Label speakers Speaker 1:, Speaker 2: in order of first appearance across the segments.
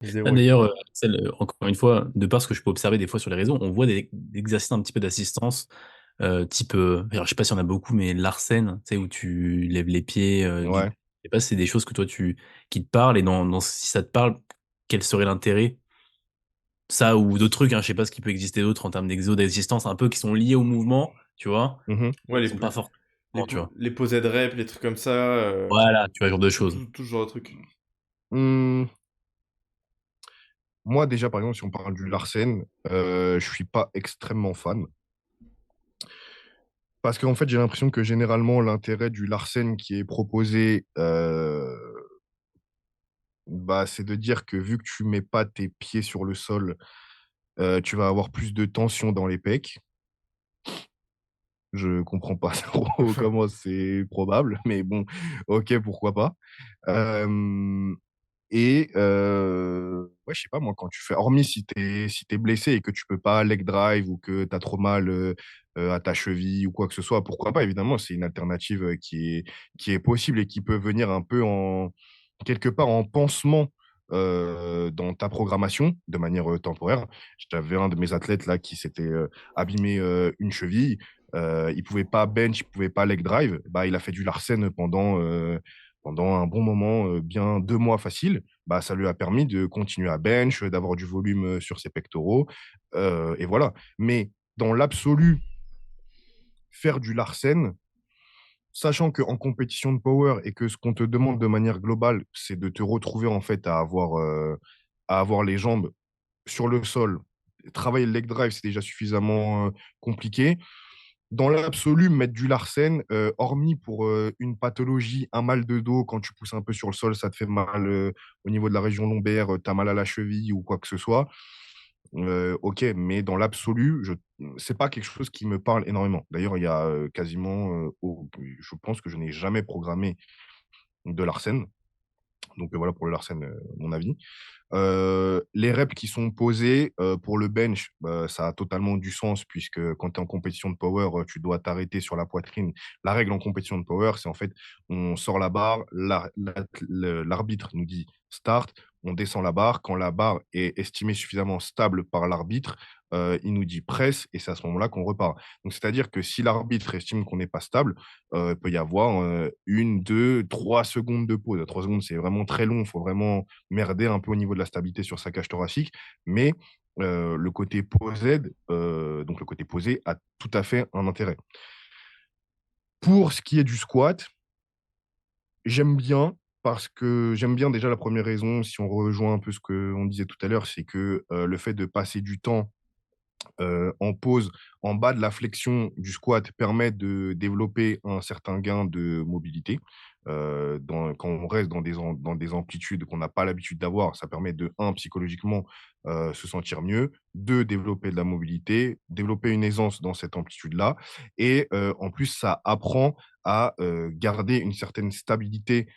Speaker 1: Ah,
Speaker 2: Zéro
Speaker 1: d'ailleurs,
Speaker 2: effort.
Speaker 1: Axel, encore une fois, de par ce que je peux observer des fois sur les réseaux, on voit des exercices un petit peu d'assistance, type, alors je sais pas s'il y en a beaucoup, mais Larsen, tu sais, où tu lèves les pieds, du
Speaker 2: Ouais.
Speaker 1: je sais pas si c'est des choses que toi qui te parlent et si ça te parle, quel serait l'intérêt? Ça ou d'autres trucs, hein, je sais pas ce qui peut exister d'autre en termes d'assistance un peu qui sont liés au mouvement, tu vois?
Speaker 2: Mhm. Ouais,
Speaker 1: Qui sont pas forcément, tu vois?
Speaker 2: les posées de rep, les trucs comme ça,
Speaker 1: Voilà, tu vois, ce genre de choses.
Speaker 2: tout ce genre de trucs.
Speaker 1: Mmh.
Speaker 2: Moi, déjà, par exemple, si on parle du Larsen, je suis pas extrêmement fan. Parce qu'en fait, j'ai l'impression que généralement, l'intérêt du Larsen qui est proposé, bah, c'est de dire que vu que tu mets pas tes pieds sur le sol, tu vas avoir plus de tension dans les pecs. Je comprends pas trop comment c'est probable, mais bon, OK, pourquoi pas. Hem ouais, je sais pas moi, quand tu fais hormis si tu blessé et que tu peux pas leg drive ou que tu as trop mal, à ta cheville ou quoi que ce soit, pourquoi pas? Évidemment, c'est une alternative, qui est possible et qui peut venir un peu en quelque part en pansement, dans ta programmation de manière, temporaire. J'avais un de mes athlètes là qui s'était, abîmé, une cheville, il pouvait pas bench, il pouvait pas leg drive. Bah, il a fait du Larsen pendant un bon moment, bien 2 mois facile. Bah, ça lui a permis de continuer à bench, d'avoir du volume, sur ses pectoraux, et voilà. Mais dans l'absolu, faire du Larsen, sachant qu'en compétition de power et que ce qu'on te demande de manière globale, c'est de te retrouver en fait à avoir les jambes sur le sol. Travailler le leg drive, c'est déjà suffisamment, compliqué. Dans l'absolu, mettre du Larsen, hormis pour, une pathologie, un mal de dos, quand tu pousses un peu sur le sol, ça te fait mal, au niveau de la région lombaire, tu as mal à la cheville ou quoi que ce soit, OK, mais dans l'absolu, c'est pas quelque chose qui me parle énormément. D'ailleurs, il y a, quasiment, au je pense que je n'ai jamais programmé de Larsen. Donc, voilà pour le Larsen, mon avis. Les reps qui sont posés, pour le bench, ça a totalement du sens puisque quand tu es en compétition de power, tu dois t'arrêter sur la poitrine. La règle en compétition de power, c'est en fait, on sort la barre, l'arbitre nous dit: «Start», on descend la barre. Quand la barre est estimée suffisamment stable par l'arbitre, il nous dit: «Presse» et c'est à ce moment-là qu'on repart. Donc c'est-à-dire que si l'arbitre estime qu'on n'est pas stable, il peut y avoir, 1, 2, 3 secondes de pause. 3 secondes, c'est vraiment très long, il faut vraiment merder un peu au niveau de la stabilité sur sa cage thoracique. Mais le côté posed, donc le côté posé, a tout à fait un intérêt. Pour ce qui est du squat, j'aime bien parce que j'aime bien déjà la première raison, si on rejoint un peu ce qu'on disait tout à l'heure, c'est que le fait de passer du temps en pause, en bas de la flexion du squat permet de développer un certain gain de mobilité. Quand on reste dans des amplitudes qu'on n'a pas l'habitude d'avoir, ça permet de un psychologiquement, se sentir mieux, 2 développer de la mobilité, développer une aisance dans cette amplitude-là et en plus ça apprend à, garder une certaine stabilité,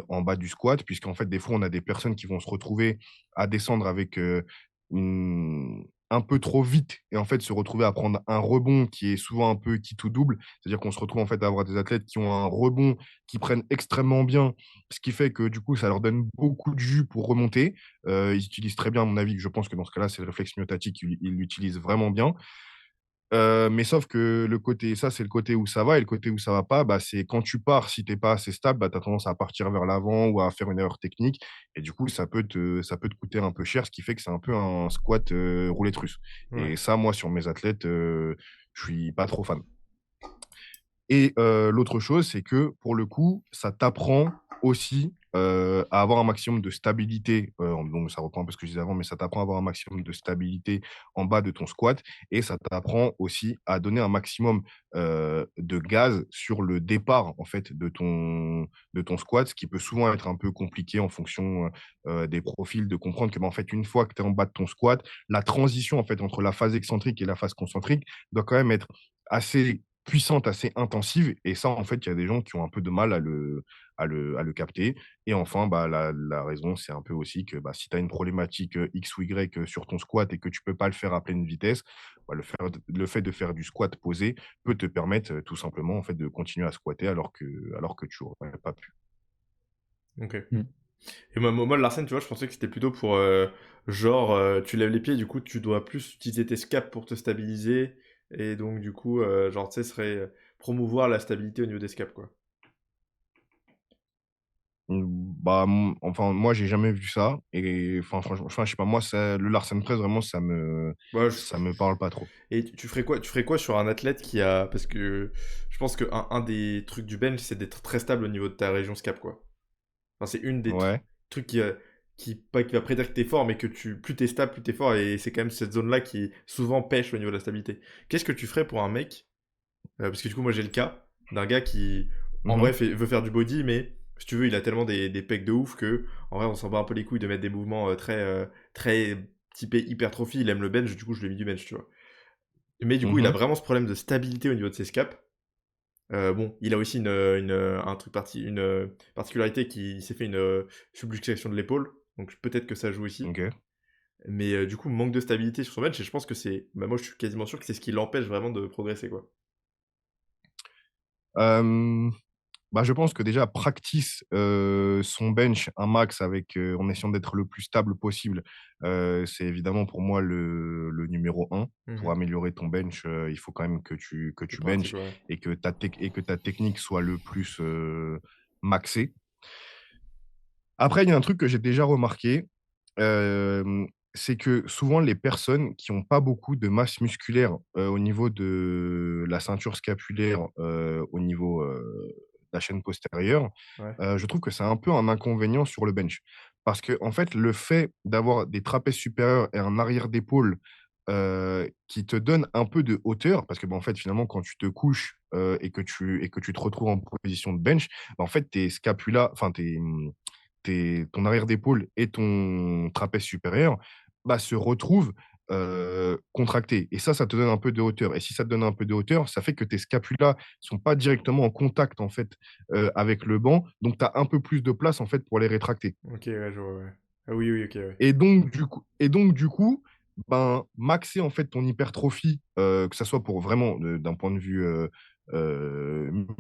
Speaker 2: en bas du squat puisqu'en fait, des fois, on a des personnes qui vont se retrouver à descendre avec, un peu trop vite et en fait se retrouver à prendre un rebond qui est souvent un peu qui tout double. C'est-à-dire qu'on se retrouve en fait à avoir des athlètes qui ont un rebond, qui prennent extrêmement bien, ce qui fait que du coup ça leur donne beaucoup de jus pour remonter. Ils utilisent très bien à mon avis, je pense que dans ce cas-là, c'est le réflexe myotatique, ils l'utilisent vraiment bien. Mais sauf que c'est le côté où ça va et le côté où ça va pas, bah, c'est quand tu pars, si tu es pas assez stable, bah, tu as tendance à partir vers l'avant ou à faire une erreur technique et du coup, ça peut te coûter un peu cher, ce qui fait que c'est un peu un squat, roulette russe
Speaker 1: Ouais.
Speaker 2: et ça, moi, sur mes athlètes, je suis pas trop fan. Et l'autre chose, c'est que pour le coup, ça t'apprend aussi, à avoir un maximum de stabilité, donc ça reprend un peu ce que je disais avant, mais ça t'apprend à avoir un maximum de stabilité en bas de ton squat et ça t'apprend aussi à donner un maximum, de gaz sur le départ, en fait, de ton squat, ce qui peut souvent être un peu compliqué en fonction, des profils, de comprendre que, bah, en fait, une fois que tu es en bas de ton squat, la transition, en fait, entre la phase excentrique et la phase concentrique doit quand même être assez puissante, assez intensive et ça, en fait, il y a des gens qui ont un peu de mal à le capter et enfin, bah, la raison, c'est un peu aussi que, bah, si tu as une problématique, X ou Y, sur ton squat et que tu peux pas le faire à pleine vitesse, bah, le fait de faire du squat posé peut te permettre, tout simplement, en fait, de continuer à squatter alors que tu aurais pas pu.
Speaker 1: Mmh.
Speaker 3: Et moi, le Larsen, tu vois, je pensais que c'était plutôt pour genre tu lèves les pieds, du coup tu dois plus utiliser tes scaps pour te stabiliser et donc du coup genre tu sais serait promouvoir la stabilité au niveau des scaps quoi.
Speaker 2: Bah, enfin, moi, j'ai jamais vu ça. Et enfin, franchement, enfin, je sais pas, moi, le Larsen Press, vraiment,
Speaker 3: Ouais,
Speaker 2: ça me parle pas trop.
Speaker 3: et tu ferais quoi sur un athlète qui a parce que je pense que un des trucs du bench c'est d'être très stable au niveau de ta région scap quoi. Enfin, c'est une des
Speaker 2: Ouais.
Speaker 3: trucs pas qui va prédire que t'es fort, mais que plus t'es stable, plus t'es fort, et c'est quand même cette zone-là qui souvent pêche au niveau de la stabilité. Qu'est-ce que tu ferais pour un mec parce que du coup, moi j'ai le cas d'un gars qui, en vrai,
Speaker 2: Mhm.
Speaker 3: veut faire du body, mais si tu veux, il a tellement des pecs de ouf que, en vrai, on s'en bat un peu les couilles de mettre des mouvements très typés hypertrophie. Il aime le bench, du coup, je lui ai mis du bench, tu vois. Mais du coup, il a
Speaker 2: Mhm.
Speaker 3: vraiment ce problème de stabilité au niveau de ses scaps. Bon, il a aussi un truc une particularité qui s'est fait une subluxation de l'épaule, donc peut-être que ça joue aussi.
Speaker 2: Ok.
Speaker 3: Mais du coup, manque de stabilité sur son bench, et je pense que bah, moi je suis quasiment sûr que c'est ce qui l'empêche vraiment de progresser, quoi.
Speaker 2: Euh, Bah, je pense que déjà, practice son bench un max en essayant d'être le plus stable possible. C'est évidemment pour moi le numéro un. Pour
Speaker 3: Mhm.
Speaker 2: améliorer ton bench, il faut quand même que
Speaker 3: C'est
Speaker 2: tu
Speaker 3: pratique,
Speaker 2: benches
Speaker 3: ouais.
Speaker 2: et que et que ta technique soit le plus maxée. Après, il y a un truc que j'ai déjà remarqué, c'est que souvent les personnes qui ont pas beaucoup de masse musculaire, au niveau de la ceinture scapulaire, au niveau, de la chaîne postérieure,
Speaker 3: Ouais.
Speaker 2: je trouve que c'est un peu un inconvénient sur le bench. Parce que en fait, le fait d'avoir des trapèzes supérieurs et un arrière d'épaule, qui te donne un peu de hauteur, parce que, bah, en fait, finalement, quand tu te couches, et que tu te retrouves en position de bench, bah, en fait, tes scapulas, enfin ton arrière d'épaule et ton trapèze supérieur, bah, se retrouvent contractés. Et ça te donne un peu de hauteur. Et si ça te donne un peu de hauteur, ça fait que tes scapulas sont pas directement en contact en fait avec le banc, donc tu as un peu plus de place en fait pour les rétracter.
Speaker 3: Ok, ouais, je vois, ouais. Ah oui, oui, ok, ouais.
Speaker 2: Et donc, du coup, ben, maxer en fait ton hypertrophie, que ça soit pour vraiment, d'un point de vue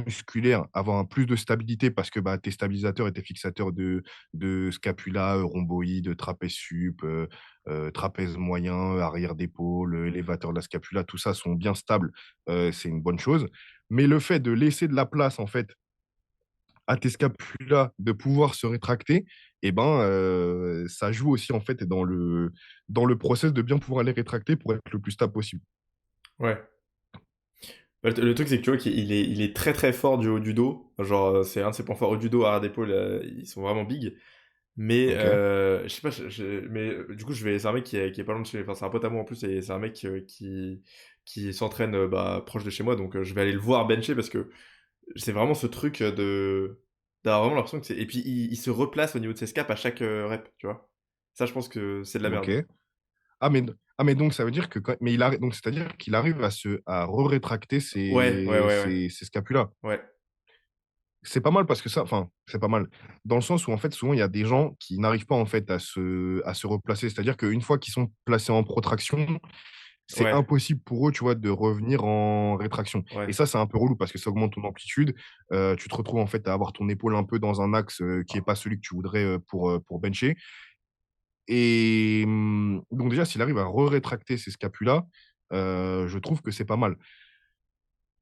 Speaker 2: musculaire, avoir un plus de stabilité parce que bah, tes stabilisateurs et tes fixateurs de scapula, rhomboïde, trapèze sup, trapèze moyen, arrière d'épaule, élévateur de la scapula, tout ça sont bien stables, c'est une bonne chose. Mais le fait de laisser de la place en fait à tes scapulas de pouvoir se rétracter, et ben, ça joue aussi en fait dans le process de bien pouvoir les rétracter pour être le plus stable possible.
Speaker 3: Ouais. Bah, le truc, c'est que tu vois il est très très fort du haut du dos. Genre, c'est un de ses points forts au du dos, arrière d'épaule, ils sont vraiment big. Mais,
Speaker 2: OK.
Speaker 3: je sais pas, mais du coup, c'est un mec qui est pas loin de chez, enfin, c'est un pote à moi en plus, et c'est un mec qui s'entraîne bah, proche de chez moi, donc je vais aller le voir bencher parce que c'est vraiment ce truc d'avoir vraiment l'impression que c'est. Et puis, il se replace au niveau de ses scaps à chaque rep, tu vois. Ça, je pense que c'est de la
Speaker 2: OK.
Speaker 3: merde.
Speaker 2: Mais donc ça veut dire que mais donc c'est-à-dire qu'il arrive à re-rétracter
Speaker 3: Ouais, ouais, ouais, ouais.
Speaker 2: ses scapulas.
Speaker 3: Ouais,
Speaker 2: C'est pas mal parce que ça, enfin, c'est pas mal. Dans le sens où, en fait, souvent, il y a des gens qui n'arrivent pas, en fait, à se replacer. C'est-à-dire qu'une fois qu'ils sont placés en protraction, c'est
Speaker 3: ouais,
Speaker 2: impossible pour eux, tu vois, de revenir en rétraction. Et
Speaker 3: ouais.
Speaker 2: ça, c'est un peu relou parce que ça augmente ton amplitude. Tu te retrouves, en fait, à avoir ton épaule un peu dans un axe qui n'est pas celui que tu voudrais pour bencher. Et donc, déjà, s'il arrive à re-rétracter ses scapulas, je trouve que c'est pas mal.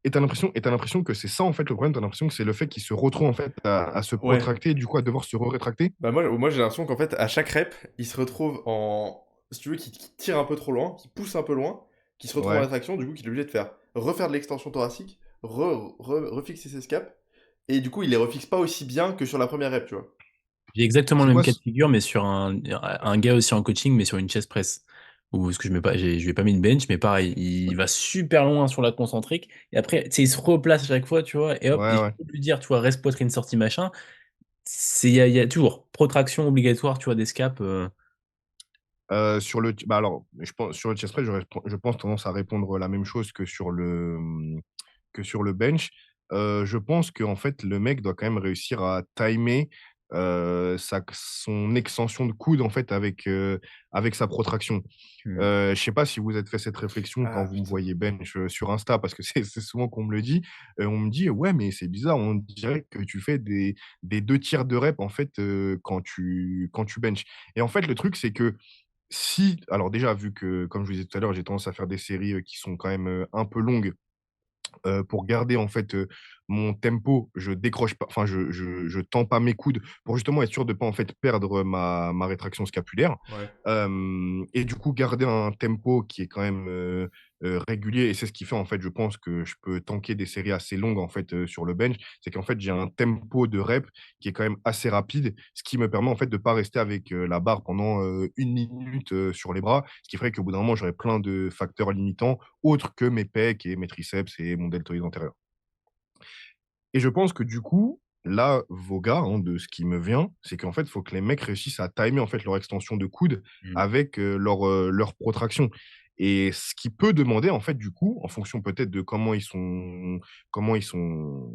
Speaker 2: Et t'as l'impression que c'est ça, en fait, le problème. T'as l'impression que c'est le fait qu'il se retrouve, en fait, à se
Speaker 3: Ouais.
Speaker 2: protracter et du coup, à devoir se re-rétracter.
Speaker 3: Bah moi j'ai l'impression qu'en fait, à chaque rep, il se retrouve en. Si tu veux, qui tire un peu trop loin, qui pousse un peu loin, qui se retrouve en
Speaker 2: Ouais.
Speaker 3: rétraction, du coup, qu'il est obligé de refaire de l'extension thoracique, refixer ses scaps, et du coup, il les refixe pas aussi bien que sur la première rep, tu vois.
Speaker 1: J'ai exactement
Speaker 2: C'est
Speaker 1: le même
Speaker 2: quoi
Speaker 1: cas de figure, mais sur un gars aussi en coaching, mais sur une chest press. Ou ce que je mets pas, je lui ai pas mis une bench, mais pareil, il va super loin sur la concentrique. Et après, tu sais, il se replace à chaque fois, tu vois. Et hop,
Speaker 2: Ouais,
Speaker 1: et je
Speaker 2: ouais.
Speaker 1: peux lui dire, tu vois, reste poitrine sortie, machin. Il y a toujours protraction obligatoire, tu vois, des scaps.
Speaker 2: Bah alors, je pense, sur le chest press, je pense tendance à répondre la même chose que sur le bench. Je pense qu'en fait, le mec doit quand même réussir à timer son extension de coude en fait avec sa protraction.
Speaker 1: Mmh.
Speaker 2: Je sais pas si vous êtes fait cette réflexion quand
Speaker 3: Ah
Speaker 2: vous me
Speaker 3: putain.
Speaker 2: voyez bench sur Insta, parce que c'est souvent qu'on me le dit. On me dit: «Ouais, mais c'est bizarre, on dirait que tu fais des 2 tiers de rep en fait, quand tu benches». Et en fait, le truc, c'est que si alors déjà, vu que, comme je vous disais tout à l'heure, j'ai tendance à faire des séries, qui sont quand même, un peu longues, pour garder en fait, mon tempo, je décroche pas, enfin je tends pas mes coudes pour justement être sûr de pas en fait perdre ma rétraction scapulaire.
Speaker 3: Ouais.
Speaker 2: Et du coup garder un tempo qui est quand même, régulier, et c'est ce qui fait en fait, je pense que je peux tanker des séries assez longues en fait, sur le bench. C'est qu'en fait j'ai un tempo de rep qui est quand même assez rapide, ce qui me permet en fait de pas rester avec, la barre pendant, 1 minute, sur les bras. Ce qui ferait qu'au bout d'un moment j'aurais plein de facteurs limitants autres que mes pecs et mes triceps et mon deltoïde antérieur. Et je pense que du coup, là, vos gars, hein, de ce qui me vient, c'est qu'en fait, il faut que les mecs réussissent à timer en fait leur extension de coude
Speaker 1: Mmh.
Speaker 2: avec, leur protraction. Et ce qui peut demander en fait du coup, en fonction peut-être de comment ils sont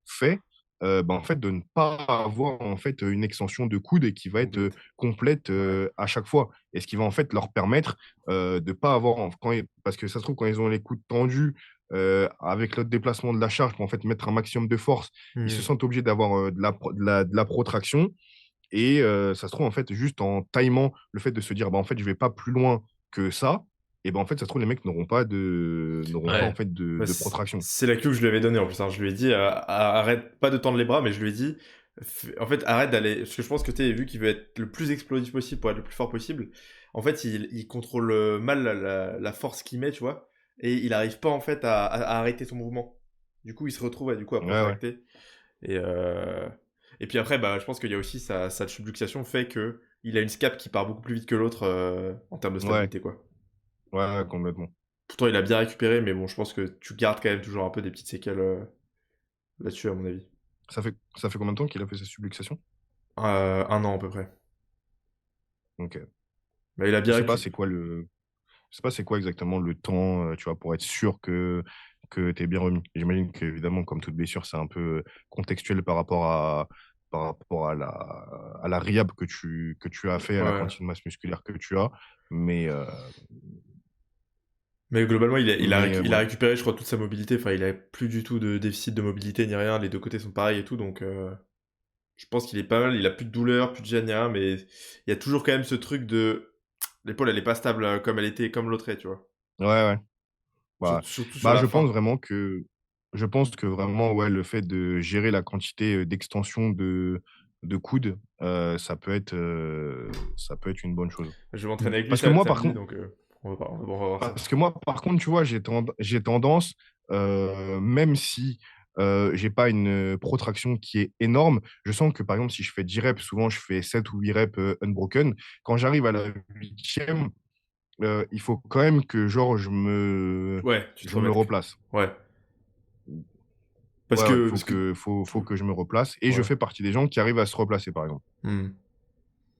Speaker 2: faits, bah, en fait de ne pas avoir en fait, une extension de coude et qui va être,
Speaker 3: Complète.
Speaker 2: complète,
Speaker 3: Ouais.
Speaker 2: à chaque fois. Et ce qui va en fait leur permettre, de pas avoir en quand ils parce que ça se trouve quand ils ont les coudes tendus, avec le déplacement de la charge pour en fait mettre un maximum de force, ils se
Speaker 3: Mmh.
Speaker 2: sentent obligés d'avoir, de la protraction. Et ça se trouve en fait juste en timant le fait de se dire: «Bah, en fait, je vais pas plus loin que ça», et ben, en fait, ça se trouve les mecs n'auront pas en
Speaker 1: Ouais.
Speaker 2: fait de
Speaker 3: Bah,
Speaker 2: de protraction.
Speaker 3: c'est la cue que je lui avais donnée en plus, hein. Je lui ai dit, arrête pas de tendre les bras, mais je lui ai dit, en fait, arrête d'aller, parce que je pense que tu sais, vu qu'il veut être le plus explosif possible pour être le plus fort possible, en fait, il contrôle mal la force qu'il met, tu vois, et il arrive pas en fait à arrêter son mouvement. Du coup, il se retrouve du coup à
Speaker 2: Ouais, ouais.
Speaker 3: protracter. Et, euh, et puis après, bah, je pense qu'il y a aussi sa subluxation fait que il a une scap qui part beaucoup plus vite que l'autre en termes de
Speaker 2: Ouais,
Speaker 3: stabilité, quoi.
Speaker 2: ouais, ouais, complètement.
Speaker 3: Pourtant, il a bien récupéré, mais bon, je pense que tu gardes quand même toujours un peu des petites séquelles là-dessus, à mon avis.
Speaker 2: Ça fait combien de temps qu'il a fait sa subluxation?
Speaker 3: 1 an à peu près.
Speaker 2: OK.
Speaker 3: Mais il a
Speaker 2: Je
Speaker 3: bien
Speaker 2: sais pas
Speaker 3: récupéré.
Speaker 2: c'est quoi le je sais pas c'est quoi exactement le temps, tu vois, pour être sûr que tu es bien remis. J'imagine qu'évidemment, comme toute blessure, c'est un peu contextuel par rapport à la rehab que tu as fait, à la
Speaker 3: Ouais.
Speaker 2: quantité de masse musculaire que tu as. Mais,
Speaker 3: Mais globalement, il a
Speaker 2: voilà.
Speaker 3: récupéré, je crois, toute sa mobilité. Enfin, il a plus du tout de déficit de mobilité ni rien. Les deux côtés sont pareils et tout. Donc, je pense qu'il est pas mal. Il a plus de douleur, plus de gêne, ni rien. Mais il y a toujours quand même ce truc de. L'épaule, elle est pas stable comme elle était, comme l'autre est, tu vois.
Speaker 2: Ouais, ouais. Bah
Speaker 3: Surtout sur
Speaker 2: bah,
Speaker 3: la
Speaker 2: je pense
Speaker 3: fin.
Speaker 2: vraiment que vraiment, ouais, le fait de gérer la quantité, d'extension de coude, ça peut être une bonne chose.
Speaker 3: Je vais m'entraîner
Speaker 1: Mmh.
Speaker 3: avec lui
Speaker 2: Parce que moi, par
Speaker 3: samedi,
Speaker 2: contre
Speaker 3: donc on va voir ça.
Speaker 2: tu vois, j'ai tendance, même si, j'ai pas une, protraction qui est énorme, je sens que, par exemple, si je fais 10 reps, souvent je fais 7 ou 8 reps, unbroken. Quand j'arrive à la 8e, il faut quand même que genre
Speaker 3: Ouais, tu te
Speaker 2: je me
Speaker 3: remettes.
Speaker 2: replace.
Speaker 3: Ouais. Parce
Speaker 2: Ouais, ouais,
Speaker 3: que,
Speaker 2: faut
Speaker 3: parce que,
Speaker 2: que faut faut que je me replace, et je
Speaker 3: ouais.
Speaker 2: fais partie des gens qui arrivent à se replacer, par exemple.
Speaker 3: Hmm.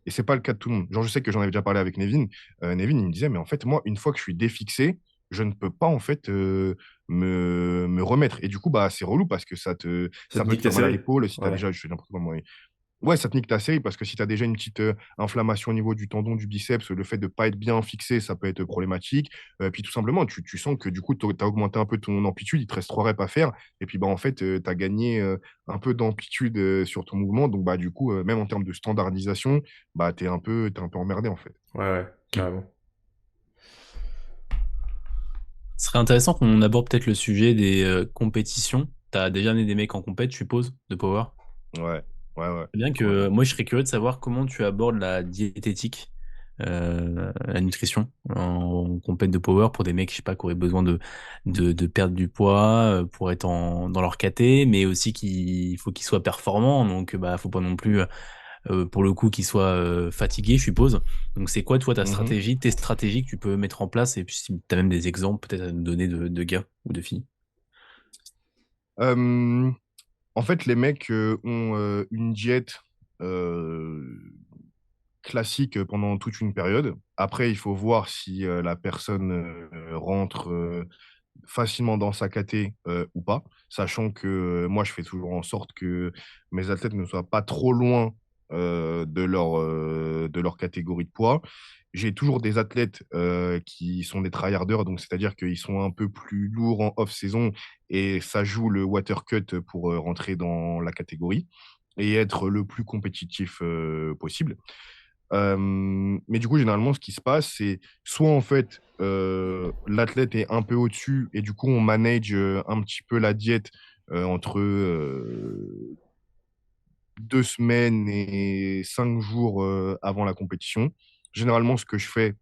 Speaker 2: Et c'est pas le cas de tout le monde. Genre, je sais que j'en avais déjà parlé avec Nevin. Nevin, il me disait: «Mais en fait, moi, une fois que je suis défixé, je ne peux pas, en fait, me remettre», et du coup, bah, c'est relou parce que
Speaker 3: Ça
Speaker 2: ça
Speaker 3: te
Speaker 2: peut
Speaker 3: nique
Speaker 2: te
Speaker 3: ta
Speaker 2: faire mal à
Speaker 3: série.
Speaker 2: l'épaule si tu as
Speaker 3: Ouais.
Speaker 2: déjà je fais n'importe quoi moi. Ouais, ça te nique ta série parce que si tu as déjà une petite, inflammation au niveau du tendon du biceps, le fait de pas être bien fixé, ça peut être problématique. Puis tout simplement, tu sens que du coup, tu as augmenté un peu ton amplitude, il te reste 3 reps à faire, et puis, bah, en fait, tu as gagné, un peu d'amplitude, sur ton mouvement, donc bah, du coup, même en termes de standardisation, bah, tu es un peu emmerdé, en fait.
Speaker 3: Ouais, ouais,
Speaker 1: Mmh.
Speaker 3: carrément.
Speaker 1: Ce serait intéressant qu'on aborde peut-être le sujet des compétitions. T'as déjà amené des mecs en compète, je suppose, de power.
Speaker 2: Ouais, ouais, ouais,
Speaker 1: Bien que
Speaker 2: complètement.
Speaker 1: moi, je serais curieux de savoir comment tu abordes la diététique, la nutrition en compète de power pour des mecs, je sais pas, qui auraient besoin de perdre du poids pour être dans leur KT, mais aussi qu'il faut qu'ils soient performants. Donc, bah, faut pas non plus, pour le coup, qu'ils soient fatigués, je suppose. Donc, c'est quoi, toi, ta
Speaker 2: Mmh.
Speaker 1: stratégie, tes stratégies que tu peux mettre en place? Et puis, si tu as même des exemples peut-être à nous donner de gars ou de filles.
Speaker 2: En fait, les mecs, ont, une diète, heu, classique, pendant toute une période. Après, il faut voir si, la personne, rentre, facilement dans sa caté, ou pas. Sachant que, moi, je fais toujours en sorte que mes athlètes ne soient pas trop loin, de leur catégorie de poids. J'ai toujours des athlètes qui sont des tryharders, donc c'est-à-dire qu'ils sont un peu plus lourds en off-saison et ça joue le water cut pour rentrer dans la catégorie et être le plus compétitif possible. Mais du coup, généralement, ce qui se passe, c'est soit en fait, l'athlète est un peu au-dessus et du coup, on manage un petit peu la diète entre 2 semaines et 5 jours avant la compétition. Généralement, ce que je fais,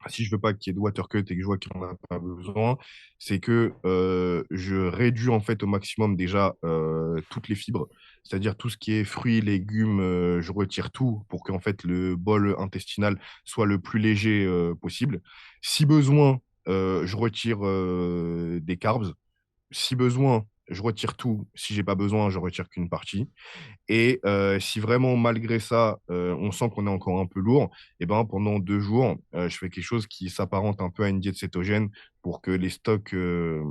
Speaker 2: si je veux pas qu'il y ait de water cut et que je vois qu'il en a pas besoin, c'est que je réduis en fait au maximum déjà toutes les fibres, c'est-à-dire tout ce qui est fruits, légumes, je retire tout pour qu'en fait le bol intestinal soit le plus léger possible. Si besoin, je retire des carbs. Si besoin, je retire tout. Si j'ai pas besoin, je retire qu'une partie. Et si vraiment, malgré ça, on sent qu'on est encore un peu lourd, et ben, pendant 2 jours, je fais quelque chose qui s'apparente un peu à une diète cétogène pour que les stocks de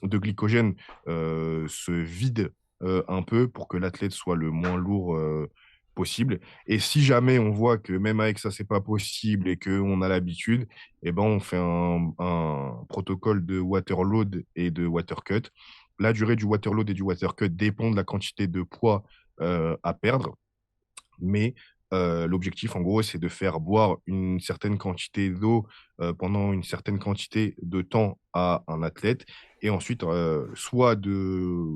Speaker 2: glycogène se vident un peu pour que l'athlète soit le moins lourd possible. Et si jamais on voit que même avec ça, c'est pas possible et qu'on a l'habitude, et ben, on fait un protocole de water load et de water cut. La durée du water load et du water cut dépend de la quantité de poids à perdre. Mais l'objectif, en gros, c'est de faire boire une certaine quantité d'eau pendant une certaine quantité de temps à un athlète. Et ensuite, soit de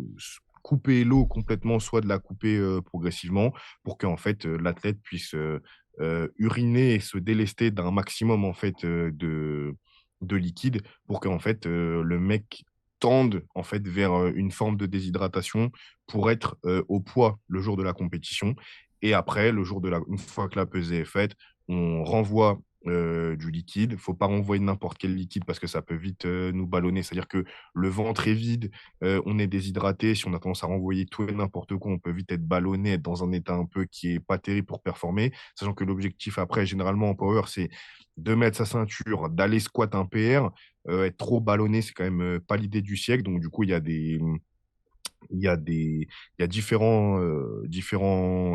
Speaker 2: couper l'eau complètement, soit de la couper progressivement pour qu'en fait, l'athlète puisse uriner et se délester d'un maximum en fait, de liquide pour qu'en fait, le mec tende en fait vers une forme de déshydratation pour être au poids le jour de la compétition. Et après, une fois que la pesée est faite, on renvoie du liquide. Il ne faut pas renvoyer n'importe quel liquide parce que ça peut vite nous ballonner. C'est-à-dire que le ventre est vide, on est déshydraté. Si on a tendance à renvoyer tout et n'importe quoi, on peut vite être ballonné, être dans un état un peu qui n'est pas terrible pour performer. Sachant que l'objectif après, généralement en power, c'est de mettre sa ceinture, d'aller squat un PR. Être trop ballonné, c'est quand même pas l'idée du siècle. Donc du coup, il y a des, il y a différents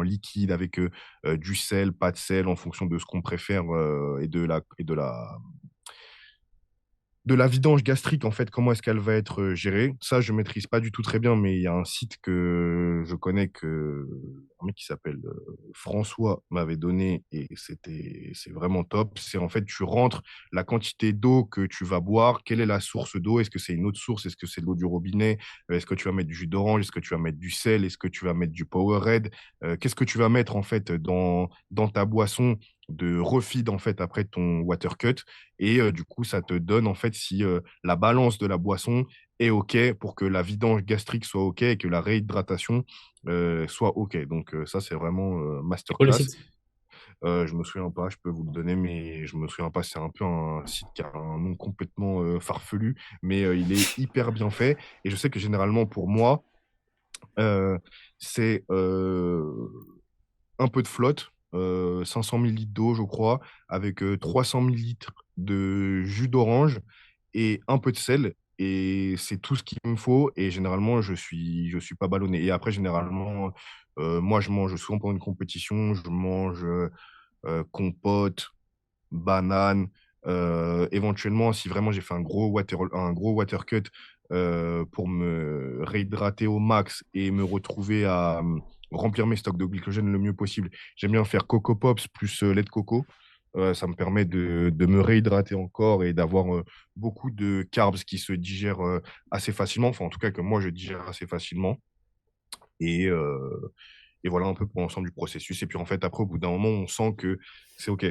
Speaker 2: liquides avec du sel, pas de sel, en fonction de ce qu'on préfère de la vidange gastrique, en fait, comment est-ce qu'elle va être gérée. Ça, je maîtrise pas du tout très bien, mais il y a un site que je connais un mec qui s'appelle François m'avait donné et c'est vraiment top. C'est en fait, tu rentres la quantité d'eau que tu vas boire, quelle est la source d'eau, est-ce que c'est une autre source, est-ce que c'est de l'eau du robinet, est-ce que tu vas mettre du jus d'orange, est-ce que tu vas mettre du sel, est-ce que tu vas mettre du Powerade, qu'est-ce que tu vas mettre en fait dans ta boisson de refeed en fait après ton water cut et du coup ça te donne en fait si la balance de la boisson est OK pour que la vidange gastrique soit OK et que la réhydratation soit OK. Donc ça c'est vraiment
Speaker 1: C'est quoi le
Speaker 2: masterclass.
Speaker 1: site?
Speaker 2: Je me souviens pas, je peux vous le donner, mais je me souviens pas. C'est un peu un site qui a un nom complètement farfelu, mais il est hyper bien fait. Et je sais que généralement pour moi, c'est un peu de flotte, 500 millilitres d'eau, je crois, avec 300 millilitres de jus d'orange et un peu de sel. Et c'est tout ce qu'il me faut. Et généralement, je suis pas ballonné. Et après, généralement, moi, je mange souvent pendant une compétition, je mange compote, banane. Éventuellement, si vraiment j'ai fait un gros water cut pour me réhydrater au max et me retrouver à remplir mes stocks de glycogène le mieux possible, j'aime bien faire Coco Pops plus lait de coco. Ça me permet de me réhydrater encore et d'avoir beaucoup de carbs qui se digèrent assez facilement. Enfin, en tout cas, que moi, je digère assez facilement. Et, et voilà un peu pour l'ensemble du processus. Et puis, en fait, après, au bout d'un moment, on sent que c'est OK.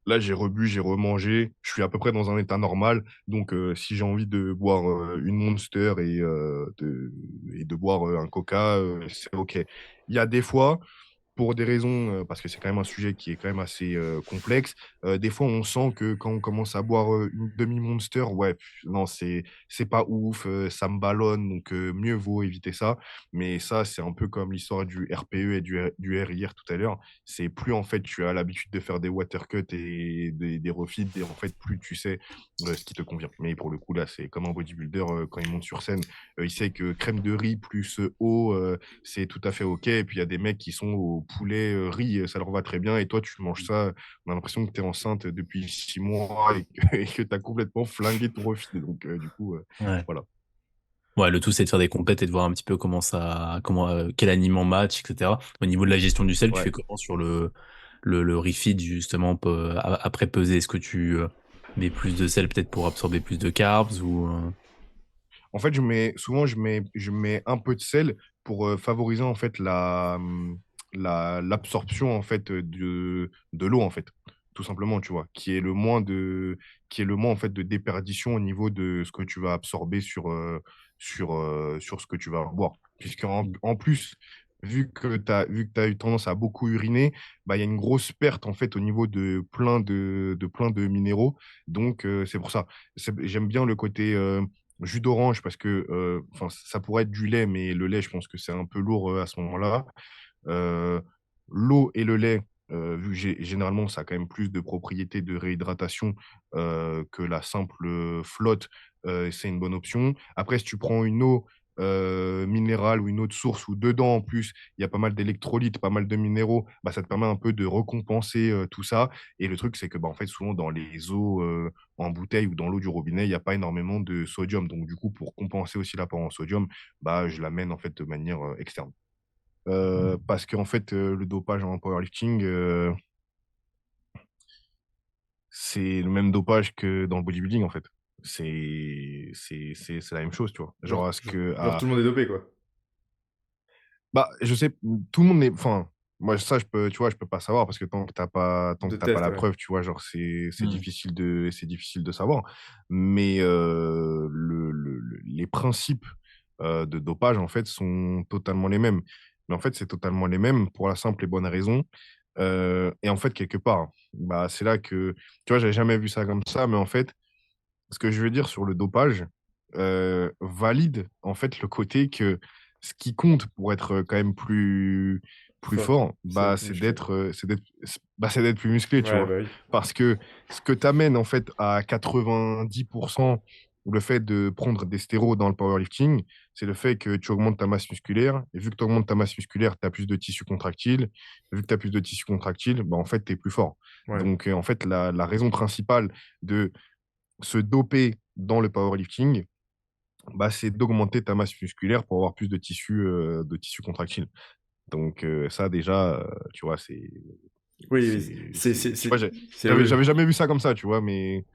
Speaker 2: Là, j'ai rebu, j'ai remangé, je suis à peu près dans un état normal. Donc, si j'ai envie de boire une Monster et de boire un Coca, c'est OK. Il y a des fois, pour des raisons, parce que c'est quand même un sujet qui est quand même assez complexe, des fois, on sent que quand on commence à boire une demi-Monster, ouais, non, c'est pas ouf, ça me ballonne, donc mieux vaut éviter ça. Mais ça, c'est un peu comme l'histoire du RPE et du RIR tout à l'heure. C'est plus en fait tu as l'habitude de faire des water cuts et des refeeds, et en fait plus tu sais ce qui te convient. Mais pour le coup là, c'est comme un bodybuilder quand il monte sur scène, il sait que crème de riz plus eau, c'est tout à fait OK. Et puis il y a des mecs qui sont au au poulet, riz, ça leur va très bien. Et toi, tu manges ça, on a l'impression que tu es enceinte depuis 6 mois et que tu as complètement flingué ton refit. Donc, du coup,
Speaker 1: Ouais.
Speaker 2: voilà.
Speaker 1: Ouais, le tout, c'est de faire des compètes et de voir un petit peu quel aliment match, etc. Au niveau de la gestion du sel, tu
Speaker 2: Ouais.
Speaker 1: fais comment sur le refeed, justement, après peser? Est-ce que tu mets plus de sel peut-être pour absorber plus de carbs ou.
Speaker 2: En fait, souvent, je mets un peu de sel pour favoriser en fait l'absorption en fait de l'eau en fait, tout simplement, tu vois, qui est le moins en fait de déperdition au niveau de ce que tu vas absorber sur ce que tu vas boire. Puisqu'en plus, vu que tu as eu tendance à beaucoup uriner, bah, il y a une grosse perte en fait au niveau de plein de minéraux. Donc, c'est pour ça. J'aime bien le côté jus d'orange parce que enfin, ça pourrait être du lait, mais le lait, je pense que c'est un peu lourd à ce moment-là. Euh, L'eau et le lait, vu que généralement, ça a quand même plus de propriétés de réhydratation que la simple flotte, c'est une bonne option. Après, si tu prends une eau minérale ou une autre source où dedans, en plus, il y a pas mal d'électrolytes, pas mal de minéraux, bah, ça te permet un peu de récompenser tout ça. Et le truc, c'est que bah, en fait, souvent, dans les eaux en bouteille ou dans l'eau du robinet, il n'y a pas énormément de sodium. Donc, du coup, pour compenser aussi l'apport en sodium, bah, je l'amène en fait de manière externe. Parce qu'en fait, le dopage en powerlifting, c'est le même dopage que dans le bodybuilding, en fait. C'est la même chose, tu vois. Genre, à ce que,
Speaker 3: Genre tout le monde est dopé, quoi.
Speaker 2: bah, je sais, tout le monde n'est, enfin, moi, ça, tu vois, je peux pas savoir parce que tant
Speaker 3: De
Speaker 2: que t'as pas
Speaker 3: test,
Speaker 2: la
Speaker 3: ouais.
Speaker 2: preuve, tu vois, genre, c'est
Speaker 1: Hmm.
Speaker 2: difficile de savoir. Mais les principes de dopage, en fait, sont totalement les mêmes. Mais en fait, c'est totalement les mêmes pour la simple et bonne raison. Et en fait, quelque part, bah, c'est là que, tu vois, j'avais jamais vu ça comme ça, mais en fait, ce que je veux dire sur le dopage valide en fait le côté que ce qui compte pour être quand même plus
Speaker 3: Fort.
Speaker 2: fort,
Speaker 3: C'est
Speaker 2: bah,
Speaker 3: d'être musclé.
Speaker 2: c'est d'être plus musclé, tu
Speaker 3: Ouais,
Speaker 2: vois.
Speaker 3: bah oui.
Speaker 2: Parce que ce que t'amène en fait à 90% le fait de prendre des stéroïdes dans le powerlifting, c'est le fait que tu augmentes ta masse musculaire. Et vu que tu augmentes ta masse musculaire, tu as plus de tissu contractile. Vu que tu as plus de tissu contractile, bah, en fait, tu es plus fort.
Speaker 3: Ouais.
Speaker 2: Donc, en fait, la raison principale de se doper dans le powerlifting, bah, c'est d'augmenter ta masse musculaire pour avoir plus de tissu contractile. Donc, ça, déjà, tu vois,
Speaker 3: Oui, oui,
Speaker 2: tu vois,
Speaker 3: c'est
Speaker 2: j'avais
Speaker 3: logique.
Speaker 2: jamais vu ça comme ça, tu vois, mais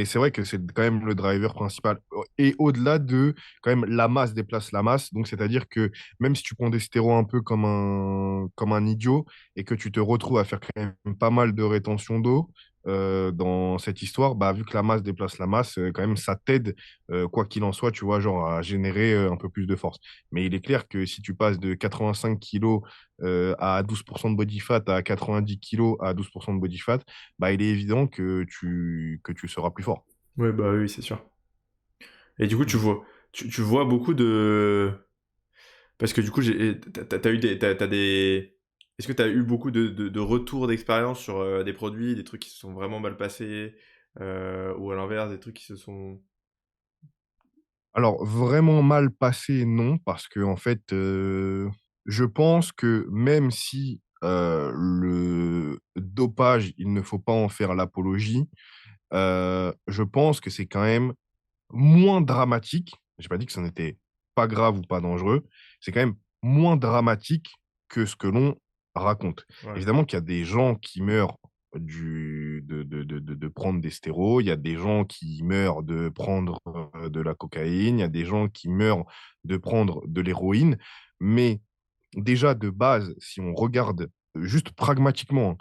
Speaker 2: c'est vrai que c'est quand même le driver principal. Et au-delà de, quand même, la masse déplace la masse. Donc, c'est-à-dire que même si tu prends des stéroïdes un peu comme un idiot et que tu te retrouves à faire quand même pas mal de rétention d'eau dans cette histoire, bah, vu que la masse déplace la masse, quand même, ça t'aide, quoi qu'il en soit, tu vois, genre à générer un peu plus de force. Mais il est clair que si tu passes de 85 kilos à 12% de body fat à 90 kilos à 12% de body fat, bah, il est évident que tu seras plus fort.
Speaker 3: Ouais, bah oui, c'est sûr. Et du coup,
Speaker 2: Mm.
Speaker 3: tu vois beaucoup de... Parce que du coup, t'as eu t'as des... Est-ce que t'as eu beaucoup de retours d'expérience sur des produits, des trucs qui se sont vraiment mal passés, ou à l'inverse, des trucs qui se sont...
Speaker 2: Alors, vraiment mal passé, non, parce que en fait, je pense que même si le dopage, il ne faut pas en faire l'apologie, je pense que c'est quand même moins dramatique. J'ai pas dit que ça n'était pas grave ou pas dangereux. C'est quand même moins dramatique que ce que l'on raconte.
Speaker 3: Ouais,
Speaker 2: Évidemment qu'il y a des gens qui meurent de prendre des stéroïdes, il y a des gens qui meurent de prendre de la cocaïne, il y a des gens qui meurent de prendre de l'héroïne. Mais déjà, de base, si on regarde juste pragmatiquement,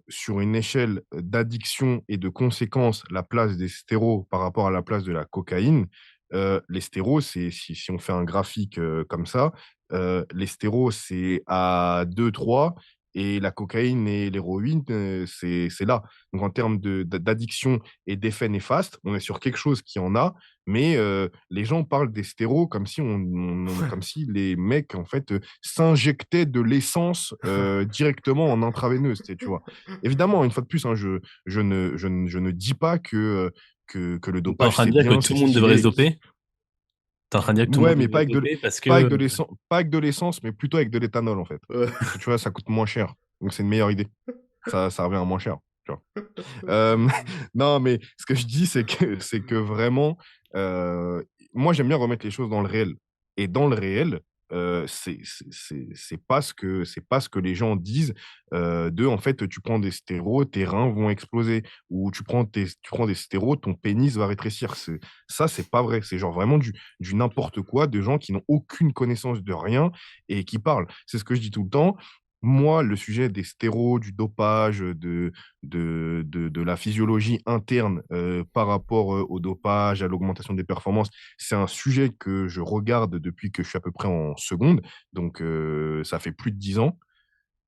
Speaker 2: sur une échelle d'addiction et de conséquences, la place des stéros par rapport à la place de la cocaïne, les stéros, si on fait un graphique comme ça, les stéros, c'est à 2, 3, et la cocaïne et l'héroïne, c'est là. Donc en termes d'addiction et d'effets néfastes, on est sur quelque chose qui en a, mais les gens parlent des stéros comme si, comme si les mecs, en fait, s'injectaient de l'essence directement en intraveineuse, tu vois. Évidemment, une fois de plus, hein, je ne dis pas que le
Speaker 1: Donc, t'es en
Speaker 2: dopage,
Speaker 1: train de
Speaker 2: c'est
Speaker 1: dire que
Speaker 2: bien,
Speaker 1: tout
Speaker 2: c'est
Speaker 1: le monde devrait se
Speaker 2: stylé.
Speaker 1: doper? T'es en train de dire que tout le
Speaker 2: Ouais,
Speaker 1: monde
Speaker 2: mais
Speaker 1: devrait doper parce que
Speaker 2: pas avec de l'essence, mais plutôt avec de l'éthanol, en fait.
Speaker 3: Ouais.
Speaker 2: Parce que tu vois, ça coûte moins cher. Donc, c'est une meilleure idée. Ça revient à moins cher. Tu vois. Non, mais ce que je dis, c'est que vraiment, euh, moi, j'aime bien remettre les choses dans le réel. Et dans le réel, c'est pas ce que les gens disent en fait, tu prends des stérols, tes reins vont exploser. Ou tu prends des stérols, ton pénis va rétrécir. Ça, c'est pas vrai. C'est genre vraiment du n'importe quoi de gens qui n'ont aucune connaissance de rien et qui parlent. C'est ce que je dis tout le temps. Moi, le sujet des stérols, du dopage, de la physiologie interne par rapport au dopage, à l'augmentation des performances, c'est un sujet que je regarde depuis que je suis à peu près en seconde, donc ça fait plus de 10 ans.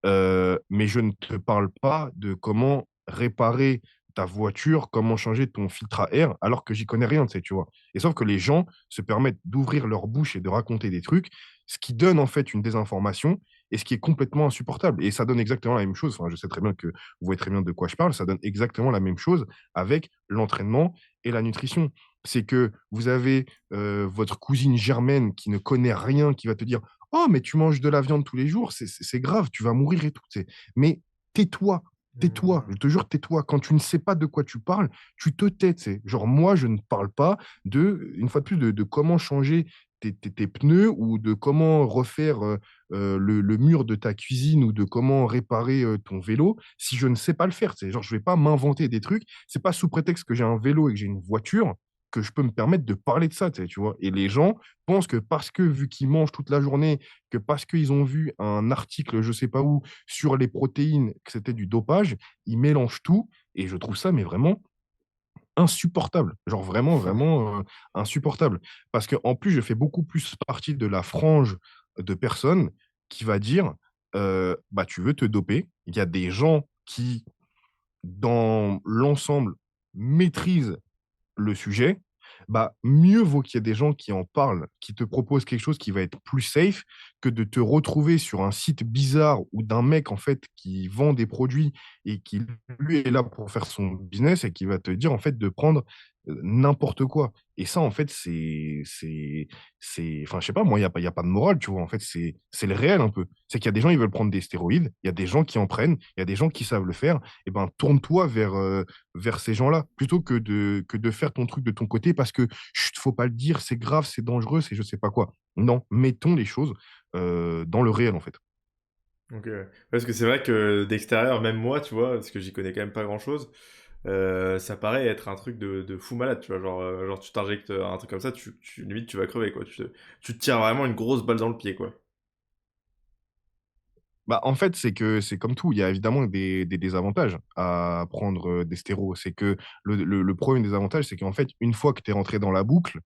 Speaker 2: Mais je ne te parle pas de comment réparer ta voiture, comment changer ton filtre à air, alors que j'y connais rien, tu sais, tu vois. Et sauf que les gens se permettent d'ouvrir leur bouche et de raconter des trucs, ce qui donne en fait une désinformation et ce qui est complètement insupportable. Et ça donne exactement la même chose. Enfin, je sais très bien que vous voyez très bien de quoi je parle. Ça donne exactement la même chose avec l'entraînement et la nutrition. C'est que vous avez votre cousine germaine qui ne connaît rien, qui va te dire: oh, mais tu manges de la viande tous les jours, c'est grave, tu vas mourir et tout. Mais tais-toi, tais-toi, je te jure, tais-toi. Quand tu ne sais pas de quoi tu parles, tu te tais. Genre, moi, je ne parle pas une fois de plus, de comment changer tes pneus ou de comment refaire le mur de ta cuisine ou de comment réparer ton vélo si je ne sais pas le faire. Genre, je ne vais pas m'inventer des trucs. C'est pas sous prétexte que j'ai un vélo et que j'ai une voiture que je peux me permettre de parler de ça, tu vois. Et les gens pensent que parce que, vu qu'ils mangent toute la journée, que parce qu'ils ont vu un article, je sais pas où, sur les protéines, que c'était du dopage, ils mélangent tout. Et je trouve ça, mais vraiment insupportable. Genre vraiment, vraiment insupportable. Parce qu'en plus, je fais beaucoup plus partie de la frange de personnes qui va dire, bah, tu veux te doper. Il y a des gens qui, dans l'ensemble, maîtrisent le sujet, bah, mieux vaut qu'il y ait des gens qui en parlent, qui te proposent quelque chose qui va être plus safe que de te retrouver sur un site bizarre ou d'un mec en fait qui vend des produits et qui lui est là pour faire son business et qui va te dire en fait de prendre n'importe quoi. Et ça en fait enfin je sais pas, moi il y a pas de morale, tu vois. En fait c'est le réel un peu. C'est qu'il y a des gens ils veulent prendre des stéroïdes, il y a des gens qui en prennent, il y a des gens qui savent le faire. Et ben tourne-toi vers ces gens-là, plutôt que de faire ton truc de ton côté parce que chut, faut pas le dire, c'est grave, c'est dangereux, c'est je sais pas quoi. Non, mettons les choses dans le réel, en fait.
Speaker 3: Ok, ouais. Parce que c'est vrai que d'extérieur, même moi, tu vois, parce que j'y connais quand même pas grand-chose, ça paraît être un truc de fou malade, tu vois. Genre tu t'injectes un truc comme ça, limite tu vas crever, quoi. Tu te tires vraiment une grosse balle dans le pied, quoi.
Speaker 2: Bah, en fait, c'est que c'est comme tout. Il y a évidemment des désavantages à prendre des stéros. C'est que le premier désavantage, c'est qu'en fait, une fois que tu es rentré dans la boucle,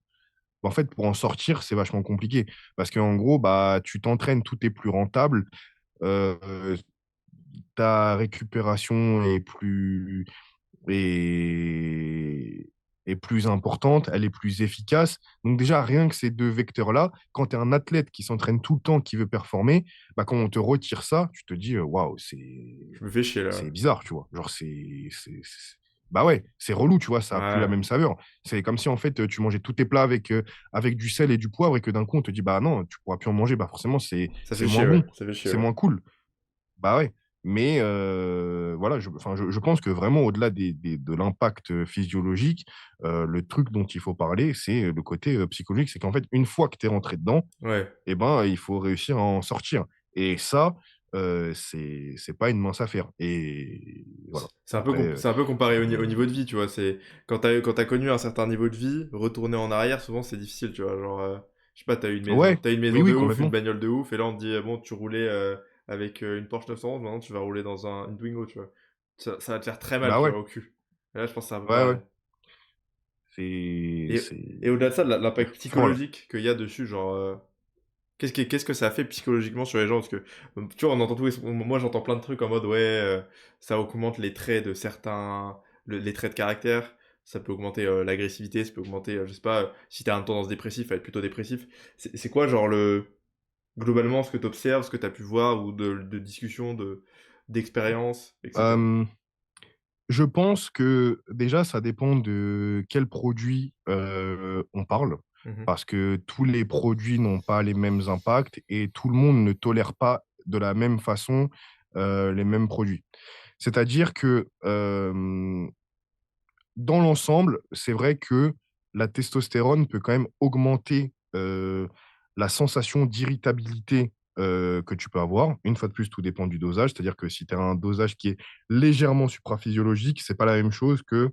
Speaker 2: bah, en fait, pour en sortir, c'est vachement compliqué. Parce qu'en gros, bah, tu t'entraînes, tout est plus rentable. euh, Ta récupération est, est plus importante, elle est plus efficace. Donc déjà, rien que ces deux vecteurs-là, quand tu es un athlète qui s'entraîne tout le temps, qui veut performer, bah, quand on te retire ça, tu te dis, waouh,
Speaker 3: Je me fais chier, là.
Speaker 2: c'est bizarre, tu vois. Genre, bah ouais, c'est relou, tu vois, ça a plus la
Speaker 3: Ouais,
Speaker 2: même saveur. C'est comme si, en fait, tu mangeais tous tes plats avec du sel et du poivre et que d'un coup, on te dit, bah non, tu pourras plus en manger. Bah forcément,
Speaker 3: ça fait
Speaker 2: c'est
Speaker 3: chier,
Speaker 2: moins
Speaker 3: ouais.
Speaker 2: bon,
Speaker 3: Ça fait chier,
Speaker 2: c'est
Speaker 3: ouais.
Speaker 2: moins cool. Bah ouais. Mais voilà, enfin, je pense que vraiment, au-delà de l'impact physiologique, le truc dont il faut parler, c'est le côté psychologique. C'est qu'en fait, une fois que tu es rentré dedans,
Speaker 3: Ouais.
Speaker 2: eh ben, il faut réussir à en sortir. Et ça, c'est pas une mince affaire. Et voilà. Après,
Speaker 3: C'est un peu comparé au niveau de vie, tu vois. C'est quand t'as connu un certain niveau de vie, retourner en arrière, souvent c'est difficile, tu vois. Je sais pas,
Speaker 2: ouais,
Speaker 3: t'as une
Speaker 2: oui,
Speaker 3: maison
Speaker 2: oui,
Speaker 3: de ouf, une
Speaker 2: complètement.
Speaker 3: bagnole de ouf, et là on te dit bon, tu roulais avec une Porsche 911, maintenant tu vas rouler dans une Twingo, tu vois. Ça va te faire très mal,
Speaker 2: Bah
Speaker 3: tu
Speaker 2: ouais,
Speaker 3: vois, au cul. Et là, je pense que c'est un peu
Speaker 2: ouais,
Speaker 3: pareil.
Speaker 2: ouais. C'est,
Speaker 3: Et,
Speaker 2: c'est,
Speaker 3: et au-delà de ça, l'impact
Speaker 2: franchement, là.
Speaker 3: psychologique qu'il y a dessus, qu'est-ce que ça fait psychologiquement sur les gens? Parce que, tu vois, on entend moi j'entends plein de trucs en mode, ouais, ça augmente les traits de certains, les traits de caractère, ça peut augmenter l'agressivité, ça peut augmenter, je sais pas, si t'as une tendance dépressive, à être plutôt dépressif. C'est quoi, globalement, ce que t'observes, ce que t'as pu voir, ou de discussions, d'expériences, etc.
Speaker 2: Euh, je pense que déjà, ça dépend de quel produit on parle.
Speaker 3: Mhm.
Speaker 2: parce que tous les produits n'ont pas les mêmes impacts et tout le monde ne tolère pas de la même façon les mêmes produits. C'est-à-dire que dans l'ensemble, c'est vrai que la testostérone peut quand même augmenter la sensation d'irritabilité que tu peux avoir. Une fois de plus, tout dépend du dosage. C'est-à-dire que si tu as un dosage qui est légèrement supraphysiologique, c'est pas la même chose que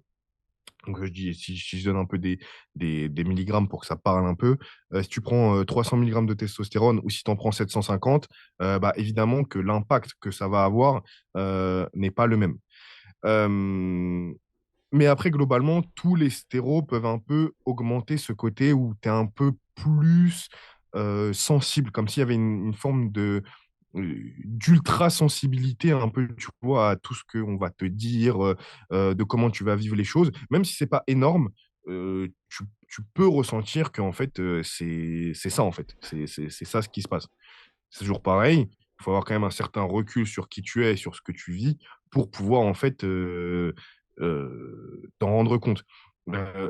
Speaker 2: donc, je dis, si je donne un peu des milligrammes pour que ça parle un peu, si tu prends 300 milligrammes de testostérone ou si tu en prends 750, bah, évidemment que l'impact que ça va avoir n'est pas le même. Euh, mais après, globalement, tous les stéros peuvent un peu augmenter ce côté où tu es un peu plus sensible, comme s'il y avait une forme d'ultra-sensibilité un peu, tu vois, à tout ce qu'on va te dire, de comment tu vas vivre les choses. Même si c'est pas énorme, tu peux ressentir qu'en fait, c'est ça, en fait. C'est ça ce qui se passe. C'est toujours pareil. Il faut avoir quand même un certain recul sur qui tu es et sur ce que tu vis pour pouvoir, en fait, t'en rendre compte.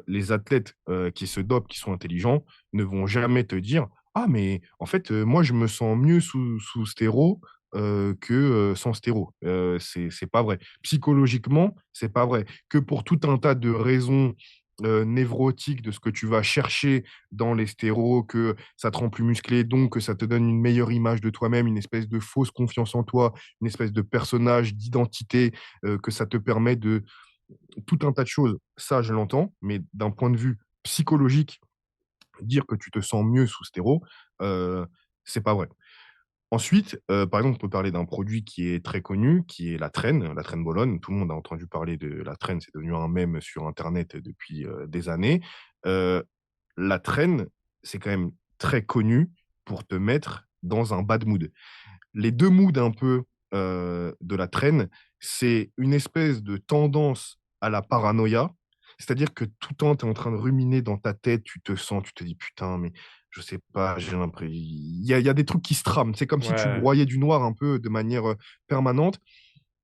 Speaker 2: Les athlètes qui se dopent, qui sont intelligents, ne vont jamais te dire ah, mais en fait, moi, je me sens mieux sous stéro que sans stéro. C'est pas vrai. Psychologiquement, c'est pas vrai. Que pour tout un tas de raisons névrotiques de ce que tu vas chercher dans les stéros, que ça te rend plus musclé, donc que ça te donne une meilleure image de toi-même, une espèce de fausse confiance en toi, une espèce de personnage, d'identité, que ça te permet de tout un tas de choses. Ça, je l'entends, mais d'un point de vue psychologique, dire que tu te sens mieux sous stéro, euh, c'est pas vrai. Ensuite, par exemple, on peut parler d'un produit qui est très connu, qui est la traîne Bologne. Tout le monde a entendu parler de la traîne, c'est devenu un mème sur Internet depuis des années. Euh, la traîne, c'est quand même très connu pour te mettre dans un bad mood. Les deux moods un peu de la traîne, c'est une espèce de tendance à la paranoïa, c'est-à-dire que tout le temps, tu es en train de ruminer dans ta tête, tu te sens, tu te dis putain, mais je sais pas, j'ai l'impression. Il y a des trucs qui se trament. C'est comme si tu
Speaker 3: Ouais,
Speaker 2: broyais du noir un peu de manière permanente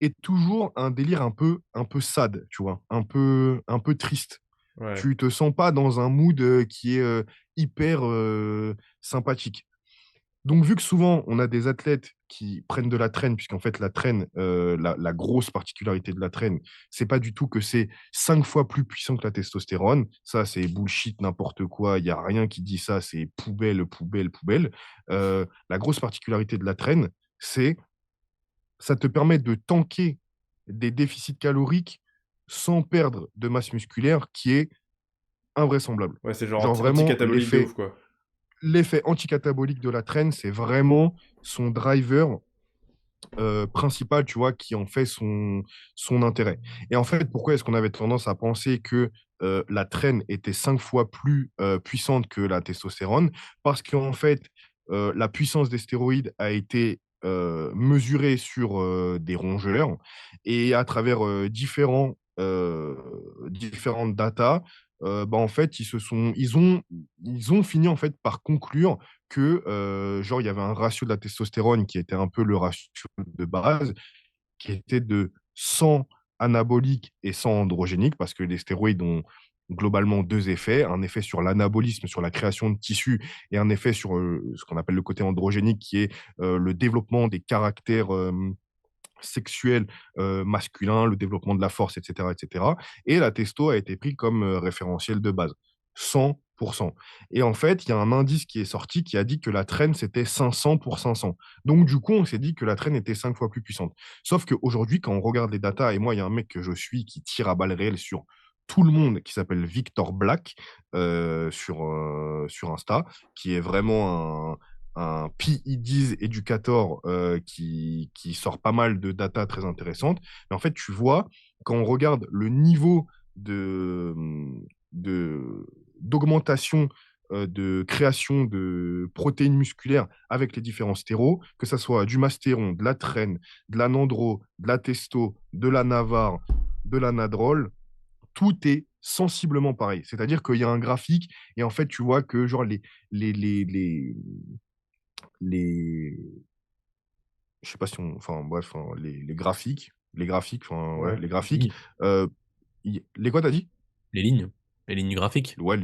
Speaker 2: et toujours un délire un peu sad, tu vois, un peu triste.
Speaker 3: ouais.
Speaker 2: Tu te sens pas dans un mood qui est hyper sympathique. Donc, vu que souvent, on a des athlètes qui prennent de la traîne, puisqu'en fait, la traîne, la grosse particularité de la traîne, c'est pas du tout que c'est 5 fois plus puissant que la testostérone. Ça, c'est bullshit, n'importe quoi. Il n'y a rien qui dit ça. C'est poubelle, poubelle, poubelle. La grosse particularité de la traîne, c'est ça te permet de tanker des déficits caloriques sans perdre de masse musculaire qui est invraisemblable.
Speaker 3: Ouais, c'est genre
Speaker 2: Genre vraiment,
Speaker 3: anti-catabolique de ouf, quoi.
Speaker 2: l'effet anticatabolique de la traîne, c'est vraiment son driver principal, tu vois, qui en fait son intérêt. Et en fait, pourquoi est-ce qu'on avait tendance à penser que la traîne était 5 fois plus puissante que la testostérone? Parce qu'en fait, la puissance des stéroïdes a été mesurée sur des rongeurs et à travers différentes datas, bah, en fait, ils ont fini en fait par conclure que genre il y avait un ratio de la testostérone qui était un peu le ratio de base, qui était de 100 anabolique et 100 androgénique, parce que les stéroïdes ont globalement deux effets, un effet sur l'anabolisme, sur la création de tissus, et un effet sur ce qu'on appelle le côté androgénique, qui est le développement des caractères sexuels masculins, le développement de la force, etc., etc. Et la testo a été pris comme référentiel de base, 100%. Et en fait, il y a un indice qui est sorti qui a dit que la traîne, c'était 500 pour 500. Donc, du coup, on s'est dit que la traîne était 5 fois plus puissante. Sauf qu'aujourd'hui, quand on regarde les datas, et moi, il y a un mec que je suis qui tire à balles réelles sur tout le monde, qui s'appelle Victor Black sur Insta, qui est vraiment un PEDs éducateur qui sort pas mal de data très intéressantes. Mais en fait, tu vois, quand on regarde le niveau de, de, d'augmentation de création de protéines musculaires avec les différents stéros, que ce soit du mastéron, de la traîne, de la nandro, de la testo, de la navar, de la nadrol, tout est sensiblement pareil. C'est-à-dire qu'il y a un graphique et en fait, tu vois que genre les, les, les, les je sais pas si on, enfin bref, hein, les graphiques, enfin ouais,
Speaker 3: Ouais.
Speaker 2: les
Speaker 1: Les
Speaker 2: graphiques,
Speaker 1: lignes.
Speaker 2: les quoi t'as dit?
Speaker 1: Les lignes. Les lignes graphiques.
Speaker 2: Ouais,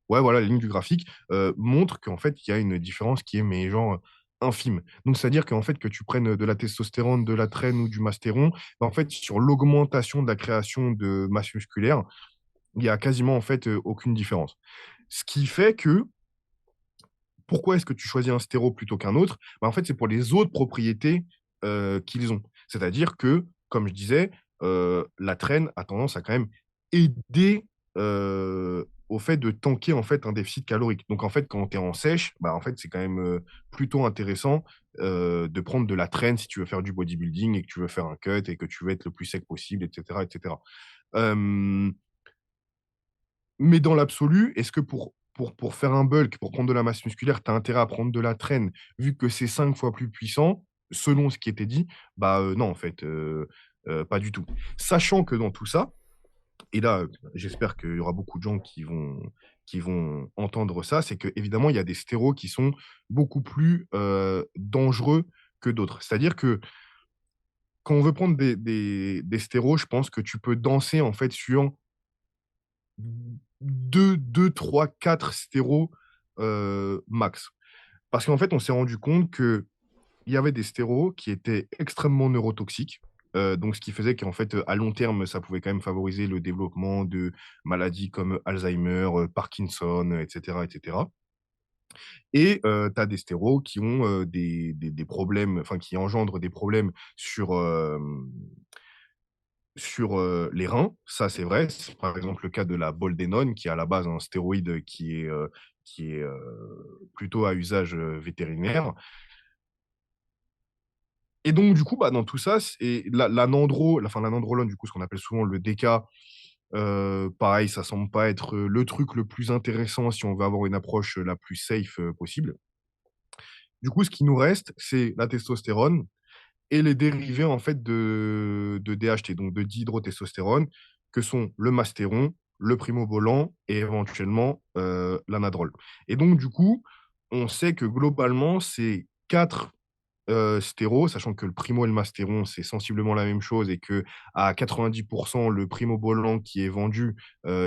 Speaker 2: ouais, voilà, la ligne du graphique montre qu'en fait, il y a une différence qui est, mais genre, infime. Donc, c'est-à-dire qu'en fait, que tu prennes de la testostérone, de la trène ou du mastéron, bah, en fait, sur l'augmentation de la création de masse musculaire, il y a quasiment, en fait, aucune différence. Ce qui fait que, pourquoi est-ce que tu choisis un stéro plutôt qu'un autre? Bah, en fait, c'est pour les autres propriétés qu'ils ont. C'est-à-dire que, comme je disais, la traîne a tendance à quand même aider au fait de tanker en fait un déficit calorique. Donc en fait, quand tu es en sèche, bah, en fait, c'est quand même plutôt intéressant de prendre de la traîne si tu veux faire du bodybuilding et que tu veux faire un cut et que tu veux être le plus sec possible, etc. etc. Euh, mais dans l'absolu, est-ce que pour faire un bulk, pour prendre de la masse musculaire, tu as intérêt à prendre de la traîne, vu que c'est 5 fois plus puissant, selon ce qui était dit? Bah, non, en fait, pas du tout. Sachant que dans tout ça, et là, j'espère qu'il y aura beaucoup de gens qui vont entendre ça, c'est qu'évidemment, il y a des stéros qui sont beaucoup plus, dangereux que d'autres. C'est-à-dire que quand on veut prendre des stéros, je pense que tu peux danser, en fait, sur 2, 3, 4 stéros, max. Parce qu'en fait, on s'est rendu compte qu'il y avait des stéros qui étaient extrêmement neurotoxiques. Donc ce qui faisait qu'en fait, à long terme, ça pouvait quand même favoriser le développement de maladies comme Alzheimer, Parkinson, et cetera, et cetera. Et tu as des stéros qui ont, des problèmes, enfin qui engendrent des problèmes sur les reins, ça c'est vrai. C'est par exemple le cas de la boldenone, qui est à la base un stéroïde qui est plutôt à usage vétérinaire. Et donc, du coup, bah, dans tout ça, l'anandrolone, du coup, ce qu'on appelle souvent le DK, pareil, ça semble pas être le truc le plus intéressant si on veut avoir une approche la plus safe possible. Du coup, ce qui nous reste, c'est la testostérone et les dérivés en fait de DHT, donc de dihydrotestostérone, que sont le mastéron, le primobolan et éventuellement l'anadrol. Et donc, du coup, on sait que globalement, ces quatre stéros, sachant que le primo et le mastéron, c'est sensiblement la même chose et que à 90%, le primobolan qui est vendu,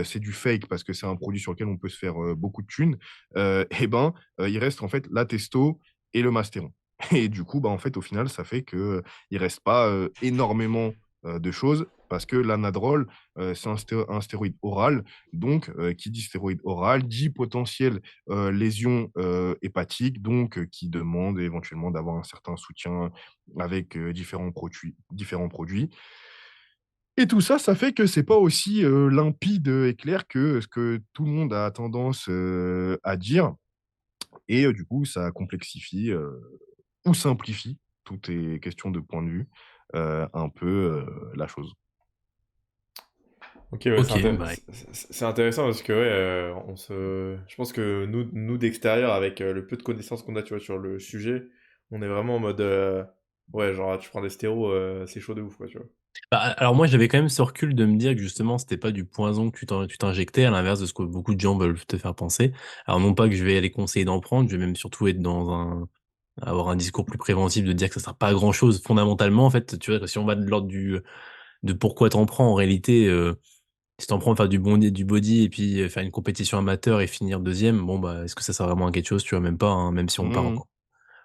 Speaker 2: c'est du fake parce que c'est un produit sur lequel on peut se faire beaucoup de thunes, et ben, il reste en fait la testo et le mastéron. Et du coup, bah, en fait, au final, ça fait que il reste pas énormément de choses parce que l'anadrol, c'est un stéroïde oral. Donc, qui dit stéroïde oral dit potentiel lésions hépatiques, donc qui demandent éventuellement d'avoir un certain soutien avec différents produits. Et tout ça, ça fait que c'est pas aussi limpide et clair que ce que tout le monde a tendance à dire. Et du coup, ça complexifie ou simplifie, tout est question de point de vue, un peu la chose.
Speaker 3: Ok, ouais,
Speaker 1: Ok, bah,
Speaker 3: c'est intéressant parce que ouais, je pense que nous d'extérieur, avec le peu de connaissances qu'on a, tu vois, sur le sujet, on est vraiment en mode, ouais, genre tu prends des stéros, c'est chaud de ouf, quoi, tu vois.
Speaker 1: alors moi j'avais quand même ce recul de me dire que justement c'était pas du poison que tu t'injectais, à l'inverse de ce que beaucoup de gens veulent te faire penser. Alors non pas que je vais aller conseiller d'en prendre, je vais même surtout être avoir un discours plus préventif de dire que ça sert pas à grand chose fondamentalement en fait. Tu vois, si on va de l'ordre de pourquoi t'en prends en réalité, si t'en prends faire du body et puis faire une compétition amateur et finir deuxième, bon bah est-ce que ça sert vraiment à quelque chose? Tu vois, même pas, hein, même si on part
Speaker 2: Mmh.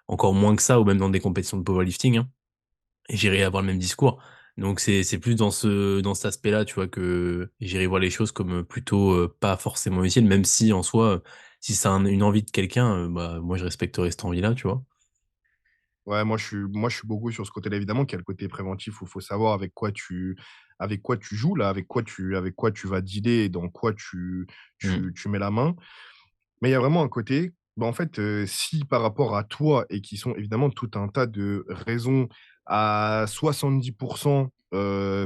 Speaker 1: encore moins que ça, ou même dans des compétitions de powerlifting, hein. Et j'irai avoir le même discours. Donc c'est plus dans cet aspect-là, tu vois, que j'irai voir les choses comme plutôt pas forcément utile, même si en soi, si c'est une envie de quelqu'un, bah moi je respecterai cette envie-là, tu vois.
Speaker 2: Ouais, moi, je suis beaucoup sur ce côté-là, évidemment, qu'il y a le côté préventif où il faut savoir avec quoi tu joues, là, avec quoi tu vas dealer et dans quoi tu
Speaker 1: Mm.
Speaker 2: tu tu mets la main. Mais il y a vraiment un côté, bah, en fait, si par rapport à toi et qui sont évidemment tout un tas de raisons à 70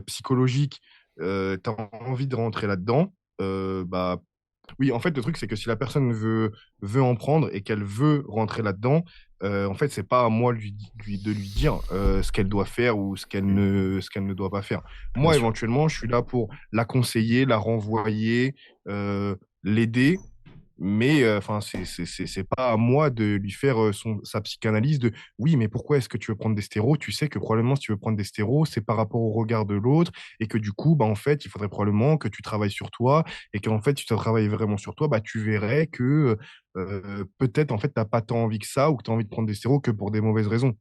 Speaker 2: psychologiques, tu as envie de rentrer là-dedans, bah, oui, en fait, le truc, c'est que si la personne veut en prendre et qu'elle veut rentrer là-dedans, en fait, c'est pas à moi de lui dire ce qu'elle doit faire ou ce qu'elle ne doit pas faire.
Speaker 1: Bien
Speaker 2: Moi,
Speaker 1: sûr.
Speaker 2: éventuellement, je suis là pour la conseiller, la renvoyer, l'aider, Mais enfin, c'est pas à moi de lui faire sa psychanalyse de oui, mais pourquoi est-ce que tu veux prendre des stéros? Tu sais que probablement, si tu veux prendre des stéros, c'est par rapport au regard de l'autre et que du coup, bah, en fait, il faudrait probablement que tu travailles sur toi et qu'en fait, si tu travailles vraiment sur toi, bah, tu verrais que peut-être, en fait, t'as pas tant envie que ça ou que tu as envie de prendre des stéros que pour des mauvaises raisons.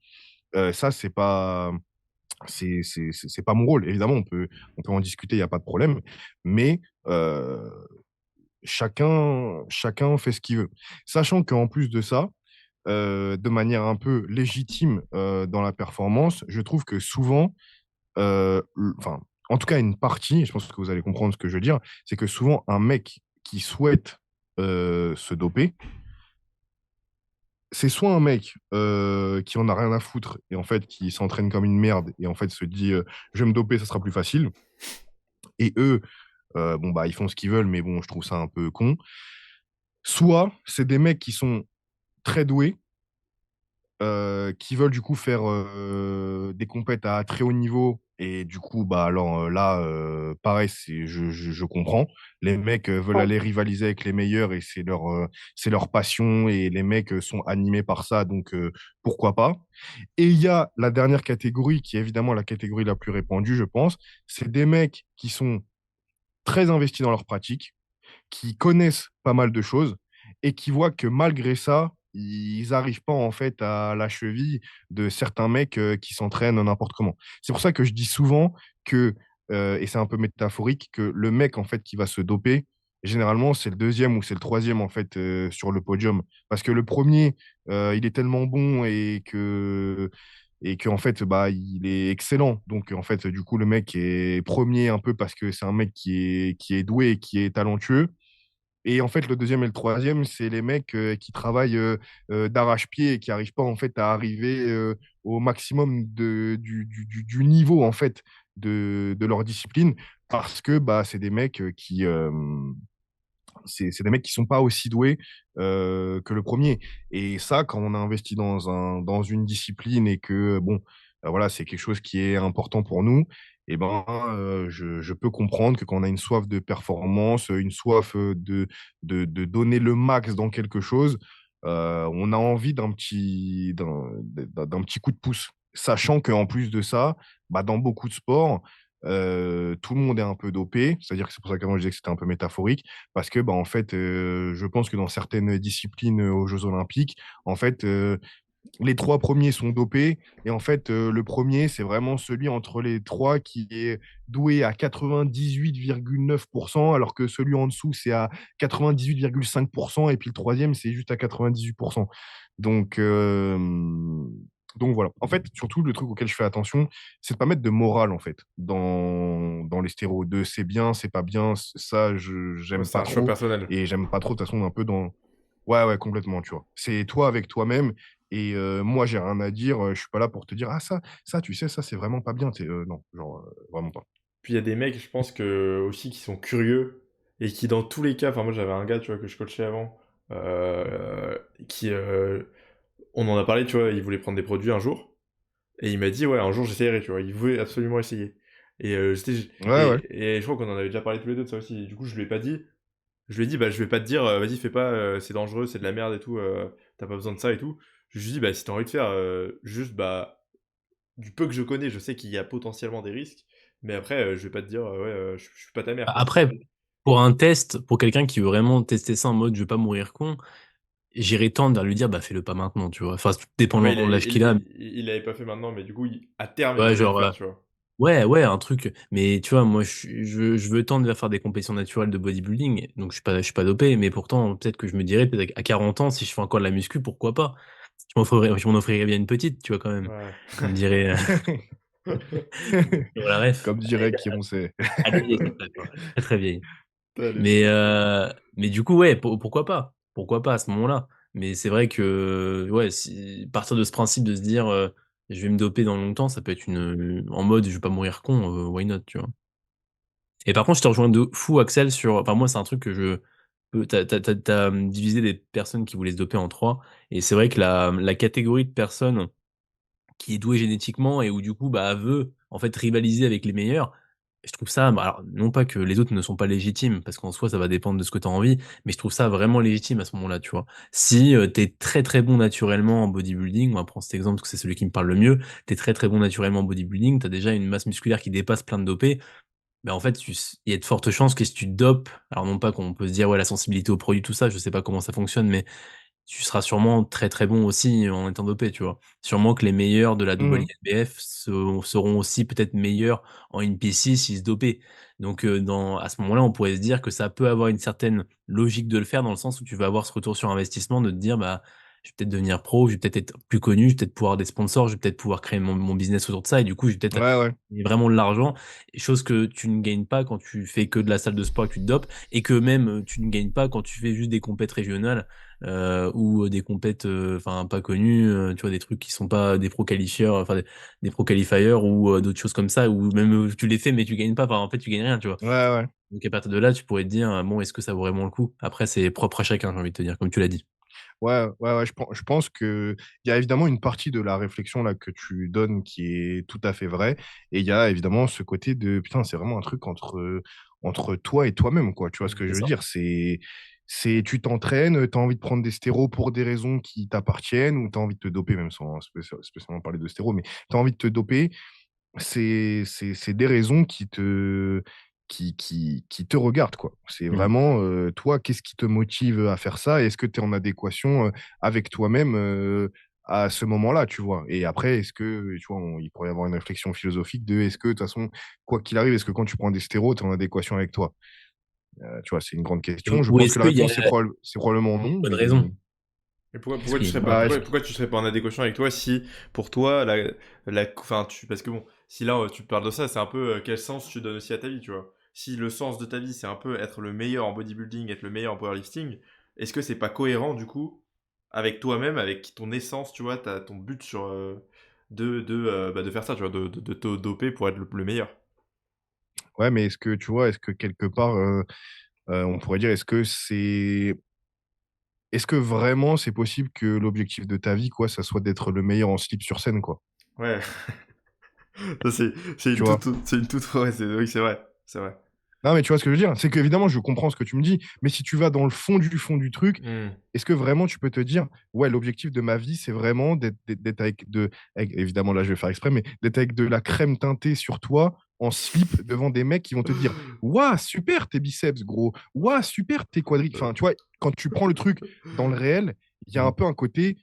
Speaker 2: Ça, c'est pas mon rôle. Évidemment, on peut en discuter, il n'y a pas de problème. Mais chacun fait ce qu'il veut. Sachant qu'en plus de ça, de manière un peu légitime dans la performance, je trouve que souvent, enfin, en tout cas, une partie, je pense que vous allez comprendre ce que je veux dire, c'est que souvent, un mec qui souhaite se doper, c'est soit un mec qui en a rien à foutre et en fait qui s'entraîne comme une merde et en fait se dit je vais me doper, ça sera plus facile. Et eux, bon, bah, ils font ce qu'ils veulent, mais bon, je trouve ça un peu con. Soit c'est des mecs qui sont très doués, qui veulent du coup faire des compètes à très haut niveau. Et du coup, bah alors là, pareil, je comprends. Les mecs veulent aller rivaliser avec les meilleurs et c'est leur passion et les mecs sont animés par ça, donc pourquoi pas. Et il y a la dernière catégorie qui est évidemment la catégorie la plus répandue, je pense. C'est des mecs qui sont très investis dans leur pratique, qui connaissent pas mal de choses et qui voient que malgré ça, ils n'arrivent pas en fait à la cheville de certains mecs qui s'entraînent n'importe comment. C'est pour ça que je dis souvent que, et c'est un peu métaphorique, que le mec en fait qui va se doper, généralement c'est le deuxième ou c'est le troisième en fait sur le podium. Parce que le premier, il est tellement bon et que en fait bah il est excellent, donc en fait du coup le mec est premier un peu parce que c'est un mec qui est doué et qui est talentueux. Et en fait, le deuxième et le troisième, c'est les mecs qui travaillent d'arrache-pied et qui n'arrivent pas en fait à arriver au maximum du niveau en fait de leur discipline parce que bah, c'est des mecs c'est des mecs qui sont pas aussi doués que le premier. Et ça, quand on a investi dans une discipline et que bon, voilà, c'est quelque chose qui est important pour nous, et ben, je peux comprendre que quand on a une soif de performance, une soif de donner le max dans quelque chose, on a envie d'un petit coup de pouce. Sachant qu'en plus de ça, bah, dans beaucoup de sports, tout le monde est un peu dopé. C'est-à-dire que c'est pour ça qu'avant je disais que c'était un peu métaphorique. Parce que, bah, en fait, je pense que dans certaines disciplines aux Jeux Olympiques, en fait, les trois premiers sont dopés. Et en fait, le premier, c'est vraiment celui entre les trois qui est doué à 98,9%, alors que celui en dessous, c'est à 98,5%. Et puis le troisième, c'est juste à 98%. Donc, euh, donc voilà. En fait, surtout, le truc auquel je fais attention, c'est de pas mettre de morale, en fait, dans les stéros. De c'est bien, c'est pas bien, ça,
Speaker 3: Ouais,
Speaker 2: j'aime
Speaker 3: c'est
Speaker 2: pas
Speaker 3: un choix
Speaker 2: trop.
Speaker 3: personnel.
Speaker 2: Et j'aime pas trop, de toute façon, un peu dans. Ouais, ouais, complètement, tu vois. C'est toi avec toi-même. Et moi, j'ai rien à dire. Je suis pas là pour te dire, ah, ça, tu sais, ça, c'est vraiment pas bien. Non, genre, vraiment pas.
Speaker 3: Puis il y a des mecs, je pense que aussi qui sont curieux et qui dans tous les cas, enfin moi j'avais un gars, tu vois, que je coachais avant, qui, on en a parlé, tu vois, il voulait prendre des produits un jour et il m'a dit ouais un jour j'essayerai, tu vois, il voulait absolument essayer. Et
Speaker 2: Ouais, ouais.
Speaker 3: et je crois qu'on en avait déjà parlé tous les deux de ça aussi. Et du coup je lui ai pas dit, je lui ai dit bah je vais pas te dire vas-y fais pas, c'est dangereux, c'est de la merde et tout, t'as pas besoin de ça et tout. Je lui ai dit bah si t'as envie de faire juste bah du peu que je connais, je sais qu'il y a potentiellement des risques, mais après, je vais pas te dire, ouais, je suis pas ta mère, quoi.
Speaker 1: Après, pour un test, pour quelqu'un qui veut vraiment tester ça en mode je veux pas mourir con, j'irais tendre à lui dire bah fais-le pas maintenant, tu vois. Enfin,
Speaker 3: Ouais,
Speaker 1: dépendant de l'âge qu'il a.
Speaker 3: il l'avait pas fait maintenant, mais du coup, à terme, il
Speaker 1: Ouais,
Speaker 3: voulait le
Speaker 1: genre,
Speaker 3: faire, tu vois.
Speaker 1: ouais, ouais, un truc. Mais tu vois, moi, je veux tendre vers faire des compétitions naturelles de bodybuilding. Donc, je suis pas dopé. Mais pourtant, peut-être que je me dirais, peut-être à 40 ans, si je fais encore de la muscu, pourquoi pas? Je m'en offrirais bien une petite, tu vois, quand même.
Speaker 3: Ouais.
Speaker 1: On me dirait, sur la ref.
Speaker 2: Comme dirait qui on sait.
Speaker 1: Elle est vieille, cette ref, hein. Très, très vieille.
Speaker 3: Allez.
Speaker 1: Mais du coup, ouais, pourquoi pas? Pourquoi pas à ce moment-là? Mais c'est vrai que, ouais, partir de ce principe de se dire, je vais me doper dans longtemps, ça peut être en mode, je vais pas mourir con, why not, tu vois? Et par contre, je te rejoins de fou, Axel, enfin, moi, c'est un truc que divisé des personnes qui voulaient se doper en trois. Et c'est vrai que la catégorie de personnes qui est douée génétiquement et où, du coup, bah, veut, en fait, rivaliser avec les meilleurs, Je trouve ça, bah, alors, non pas que les autres ne sont pas légitimes, parce qu'en soi, ça va dépendre de ce que tu as envie, mais je trouve ça vraiment légitime à ce moment-là, tu vois? Si, tu es très, très bon naturellement en bodybuilding, on va prendre cet exemple parce que c'est celui qui me parle le mieux, tu es très, très bon naturellement en bodybuilding, tu as déjà une masse musculaire qui dépasse plein de dopés, bah, en fait, il y a de fortes chances que si tu te dopes, alors non pas qu'on peut se dire: «Ouais, la sensibilité aux produits, tout ça», je sais pas comment ça fonctionne, mais tu seras sûrement très, très bon aussi en étant dopé, tu vois? Sûrement que les meilleurs de la
Speaker 2: Mmh.
Speaker 1: WNBF seront aussi peut-être meilleurs en NPC s'ils se dopaient. Donc, à ce moment-là, on pourrait se dire que ça peut avoir une certaine logique de le faire dans le sens où tu vas avoir ce retour sur investissement de te dire: «Bah, je vais peut-être devenir pro, je vais peut-être être plus connu, je vais peut-être pouvoir avoir des sponsors, je vais peut-être pouvoir créer mon business autour de ça et du coup, je vais peut-être
Speaker 2: Ouais, ouais.
Speaker 1: gagner vraiment de l'argent». Chose que tu ne gagnes pas quand tu fais que de la salle de sport et que tu te dopes et que même, tu ne gagnes pas quand tu fais juste des compètes régionales ou des compètes, enfin pas connues, tu vois? Des trucs qui sont pas des pro qualifieurs, enfin des pro qualifiers ou d'autres choses comme ça ou même, tu les fais mais tu gagnes pas, enfin en fait tu gagnes rien, tu vois?
Speaker 2: Ouais, ouais.
Speaker 1: Donc à partir de là, tu pourrais te dire, «Bon, est-ce que ça vaut vraiment le coup?» Après c'est propre à chacun, j'ai envie de te dire, comme tu l'as dit.
Speaker 2: Ouais, ouais, ouais, je pense qu'il y a évidemment une partie de la réflexion là que tu donnes qui est tout à fait vraie et il y a évidemment ce côté de: «Putain, c'est vraiment un truc entre toi et toi-même, quoi». Tu vois ce que
Speaker 1: C'est
Speaker 2: je veux
Speaker 1: ça.
Speaker 2: dire? C'est tu t'entraînes, tu as envie de prendre des stéros pour des raisons qui t'appartiennent ou tu as envie de te doper même sans spécialement parler de stéros, mais tu as envie de te doper. C'est des raisons qui te regardent, quoi. C'est
Speaker 1: Mmh.
Speaker 2: vraiment, toi, qu'est-ce qui te motive à faire ça? Est-ce que tu es en adéquation, avec toi-même, à ce moment-là, tu vois? Et après, est-ce que, tu vois, il pourrait y avoir une réflexion philosophique de: est-ce que, de toute façon, quoi qu'il arrive, est-ce que quand tu prends des stérols, tu es en adéquation avec toi? Tu vois, c'est une grande question. Je
Speaker 1: Ou
Speaker 2: pense
Speaker 1: est-ce
Speaker 2: que la
Speaker 1: qu'il y a
Speaker 2: réponse, c'est probablement non,
Speaker 1: bonne
Speaker 2: mais
Speaker 1: raison?
Speaker 3: Et pourquoi,
Speaker 1: Est-ce
Speaker 3: pourquoi tu
Speaker 1: qu'il y a
Speaker 3: serais
Speaker 1: une
Speaker 3: pas,
Speaker 1: bonne
Speaker 2: bah, est-ce
Speaker 3: pourquoi tu serais pas en adéquation avec toi si, pour toi, enfin, parce que bon, si là, tu parles de ça, c'est un peu quel sens tu donnes aussi à ta vie, tu vois. Si le sens de ta vie, c'est un peu être le meilleur en bodybuilding, être le meilleur en powerlifting, est-ce que c'est pas cohérent, du coup, avec toi-même, avec ton essence, tu vois, ton but sur, de faire ça, tu vois, de te doper pour être le meilleur.
Speaker 2: ouais, mais est-ce que, tu vois, est-ce que quelque part, on pourrait dire, est-ce que vraiment c'est possible que l'objectif de ta vie, quoi, ça soit d'être le meilleur en slip sur scène, quoi?
Speaker 3: Ouais, ça c'est
Speaker 2: Tu
Speaker 3: une
Speaker 2: vois?
Speaker 3: ouais, oui, c'est vrai, c'est vrai.
Speaker 2: Non, mais tu vois ce que je veux dire? C'est qu'évidemment, je comprends ce que tu me dis, mais si tu vas dans le fond du truc,
Speaker 3: Hmm.
Speaker 2: est-ce que vraiment tu peux te dire: «Ouais, l'objectif de ma vie, c'est vraiment d'être avec» évidemment, là, je vais faire exprès, mais d'être avec de la crème teintée sur toi, en slip, devant des mecs qui vont te dire: «Waouh, super tes biceps, gros! Waouh, super tes quadriceps!» Enfin, tu vois, quand tu prends le truc dans le réel, il y a
Speaker 1: Mmh.
Speaker 2: un peu un côté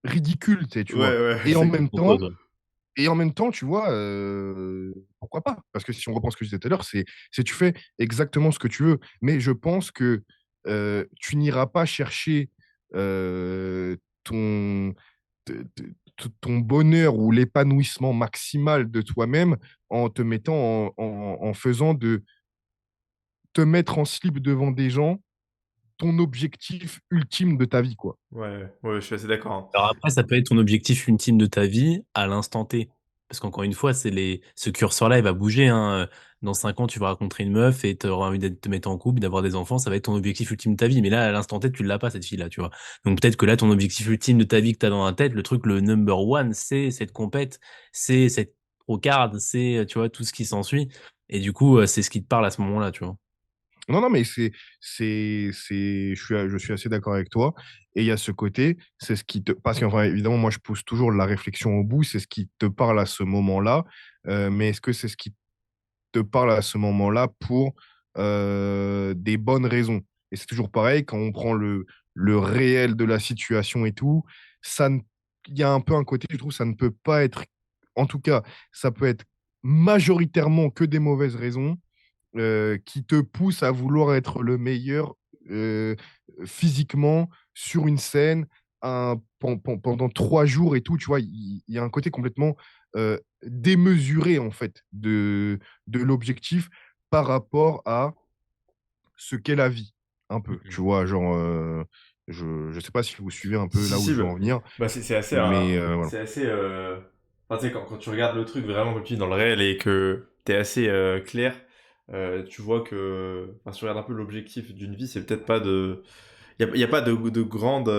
Speaker 2: ridicule, tu vois?
Speaker 3: Ouais, ouais,
Speaker 2: Et en
Speaker 3: c'est
Speaker 2: même temps
Speaker 1: Propose, ouais.
Speaker 2: Et en même temps, tu vois, pourquoi pas? Parce que si on reprend ce que je disais tout à l'heure, c'est tu fais exactement ce que tu veux. Mais je pense que, tu n'iras pas chercher, ton te te ton bonheur ou l'épanouissement maximal de toi-même en te mettant en faisant de te mettre en slip devant des gens, ton objectif ultime de ta vie, quoi.
Speaker 3: ouais, ouais, je suis assez d'accord, hein.
Speaker 1: Alors après, ça peut être ton objectif ultime de ta vie à l'instant T. Parce qu'encore une fois, ce curseur-là, il va bouger, hein, dans 5 ans, tu vas rencontrer une meuf et tu auras envie de te mettre en couple, d'avoir des enfants, ça va être ton objectif ultime de ta vie. Mais là, à l'instant T, tu l'as pas cette fille-là, tu vois? Donc peut-être que là, ton objectif ultime de ta vie que tu as dans la tête, le truc, le number one, c'est cette compète, c'est cette procard, c'est, tu vois, tout ce qui s'ensuit et du coup, c'est ce qui te parle à ce moment-là, tu vois?
Speaker 2: Non, non, mais je suis assez d'accord avec toi et il y a ce côté, c'est ce qui te parce qu'enfin, évidemment, moi, je pousse toujours la réflexion au bout, c'est ce qui te parle à ce moment-là, mais est-ce que c'est ce qui te parle à ce moment-là pour, des bonnes raisons? Et c'est toujours pareil, quand on prend le réel de la situation et tout, ça ne il y a un peu un côté, je trouve, ça ne peut pas être en tout cas, ça peut être majoritairement que des mauvaises raisons qui te pousse à vouloir être le meilleur, heu, physiquement sur une scène, pendant 3 jours et tout, tu vois? Il y a un côté complètement, démesuré, en fait, de l'objectif par rapport à ce qu'est la vie, un peu,
Speaker 1: Mmh.
Speaker 2: tu vois? Genre, je sais pas si vous suivez un peu
Speaker 3: Si,
Speaker 2: là où
Speaker 3: si,
Speaker 2: je veux
Speaker 3: bah,
Speaker 2: en venir,
Speaker 3: c'est assez,
Speaker 2: mais voilà.
Speaker 3: c'est assez, enfin, tu sais, quand tu regardes le truc vraiment comme tu dis dans le réel et que t'es assez clair, tu vois que, enfin, si tu regardes un peu l'objectif d'une vie, c'est peut-être pas de, y a pas de grande,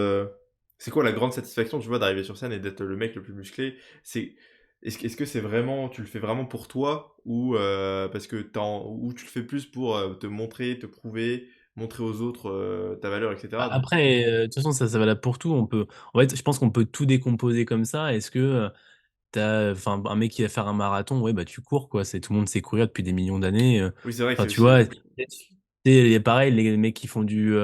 Speaker 3: c'est quoi la grande satisfaction, tu vois, d'arriver sur scène et d'être le mec le plus musclé? C'est est-ce que c'est vraiment, tu le fais vraiment pour toi ou parce que ou tu le fais plus pour te montrer, te prouver, montrer aux autres ta valeur, etc. Donc,
Speaker 1: Après, de toute façon, ça valable pour tout. En fait, je pense qu'on peut tout décomposer comme ça. Est-ce que enfin, un mec qui va faire un marathon, ouais, bah, tu cours, quoi. Tout le monde sait courir depuis des millions d'années.
Speaker 3: oui, c'est vrai que
Speaker 1: Enfin,
Speaker 3: c'est
Speaker 1: tu vois,
Speaker 3: aussi.
Speaker 1: c'est pareil, les mecs qui font du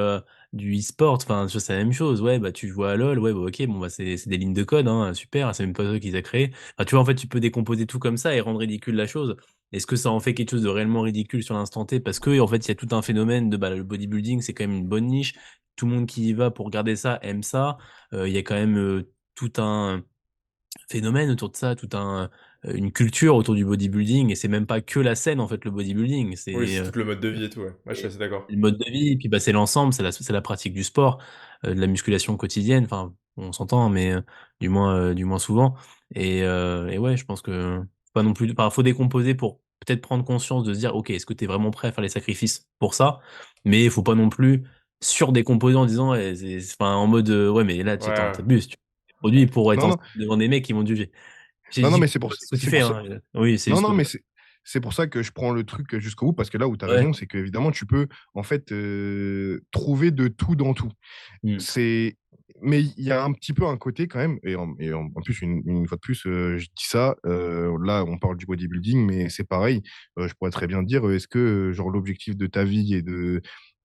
Speaker 1: e-sport, enfin, tu vois, c'est la même chose. Ouais, bah, tu joues à LoL, ouais, bah, ok, bon, bah, c'est des lignes de code, hein, super, c'est même pas eux qui les a créés. Enfin, tu vois, en fait, tu peux décomposer tout comme ça et rendre ridicule la chose. Est-ce que ça en fait quelque chose de réellement ridicule sur l'instant T? Parce que, en fait, il y a tout un phénomène bah, le bodybuilding, c'est quand même une bonne niche. Tout le monde qui y va pour regarder ça aime ça. Il y a quand même tout un phénomène autour de ça, une culture autour du bodybuilding, et c'est même pas que la scène, en fait, le bodybuilding,
Speaker 3: Oui, c'est tout le mode de vie et tout, ouais. Ouais, je suis
Speaker 1: c'est
Speaker 3: assez d'accord.
Speaker 1: le mode de vie, et puis bah, c'est l'ensemble, c'est la pratique du sport, de la musculation quotidienne, enfin, on s'entend, mais du moins souvent, et ouais, je pense que pas non plus, enfin, faut décomposer pour peut-être prendre conscience de se dire, ok, est-ce que tu es vraiment prêt à faire les sacrifices pour ça? Mais il faut pas non plus surdécomposer en disant, ouais, enfin, en mode, ouais, mais là,
Speaker 3: Ouais, ouais.
Speaker 1: t'abuses, tu produit pour être
Speaker 2: Non, non,
Speaker 1: devant des mecs qui vont te juger. J'ai
Speaker 2: non, non,
Speaker 1: dit
Speaker 2: mais
Speaker 1: ce que tu
Speaker 2: c'est
Speaker 1: fais,
Speaker 2: pour ça.
Speaker 1: hein. Oui, c'est
Speaker 2: Non,
Speaker 1: juste
Speaker 2: non,
Speaker 1: que,
Speaker 2: mais c'est pour ça que je prends le truc jusqu'au bout, parce que là où tu as
Speaker 1: ouais.
Speaker 2: raison, c'est qu'évidemment, tu peux en fait trouver de tout dans tout.
Speaker 1: Hmm.
Speaker 2: C'est... Mais il y a un petit peu un côté quand même, en plus, une fois de plus, je dis ça, là, on parle du bodybuilding, mais c'est pareil. Je pourrais très bien dire, est-ce que genre l'objectif de ta vie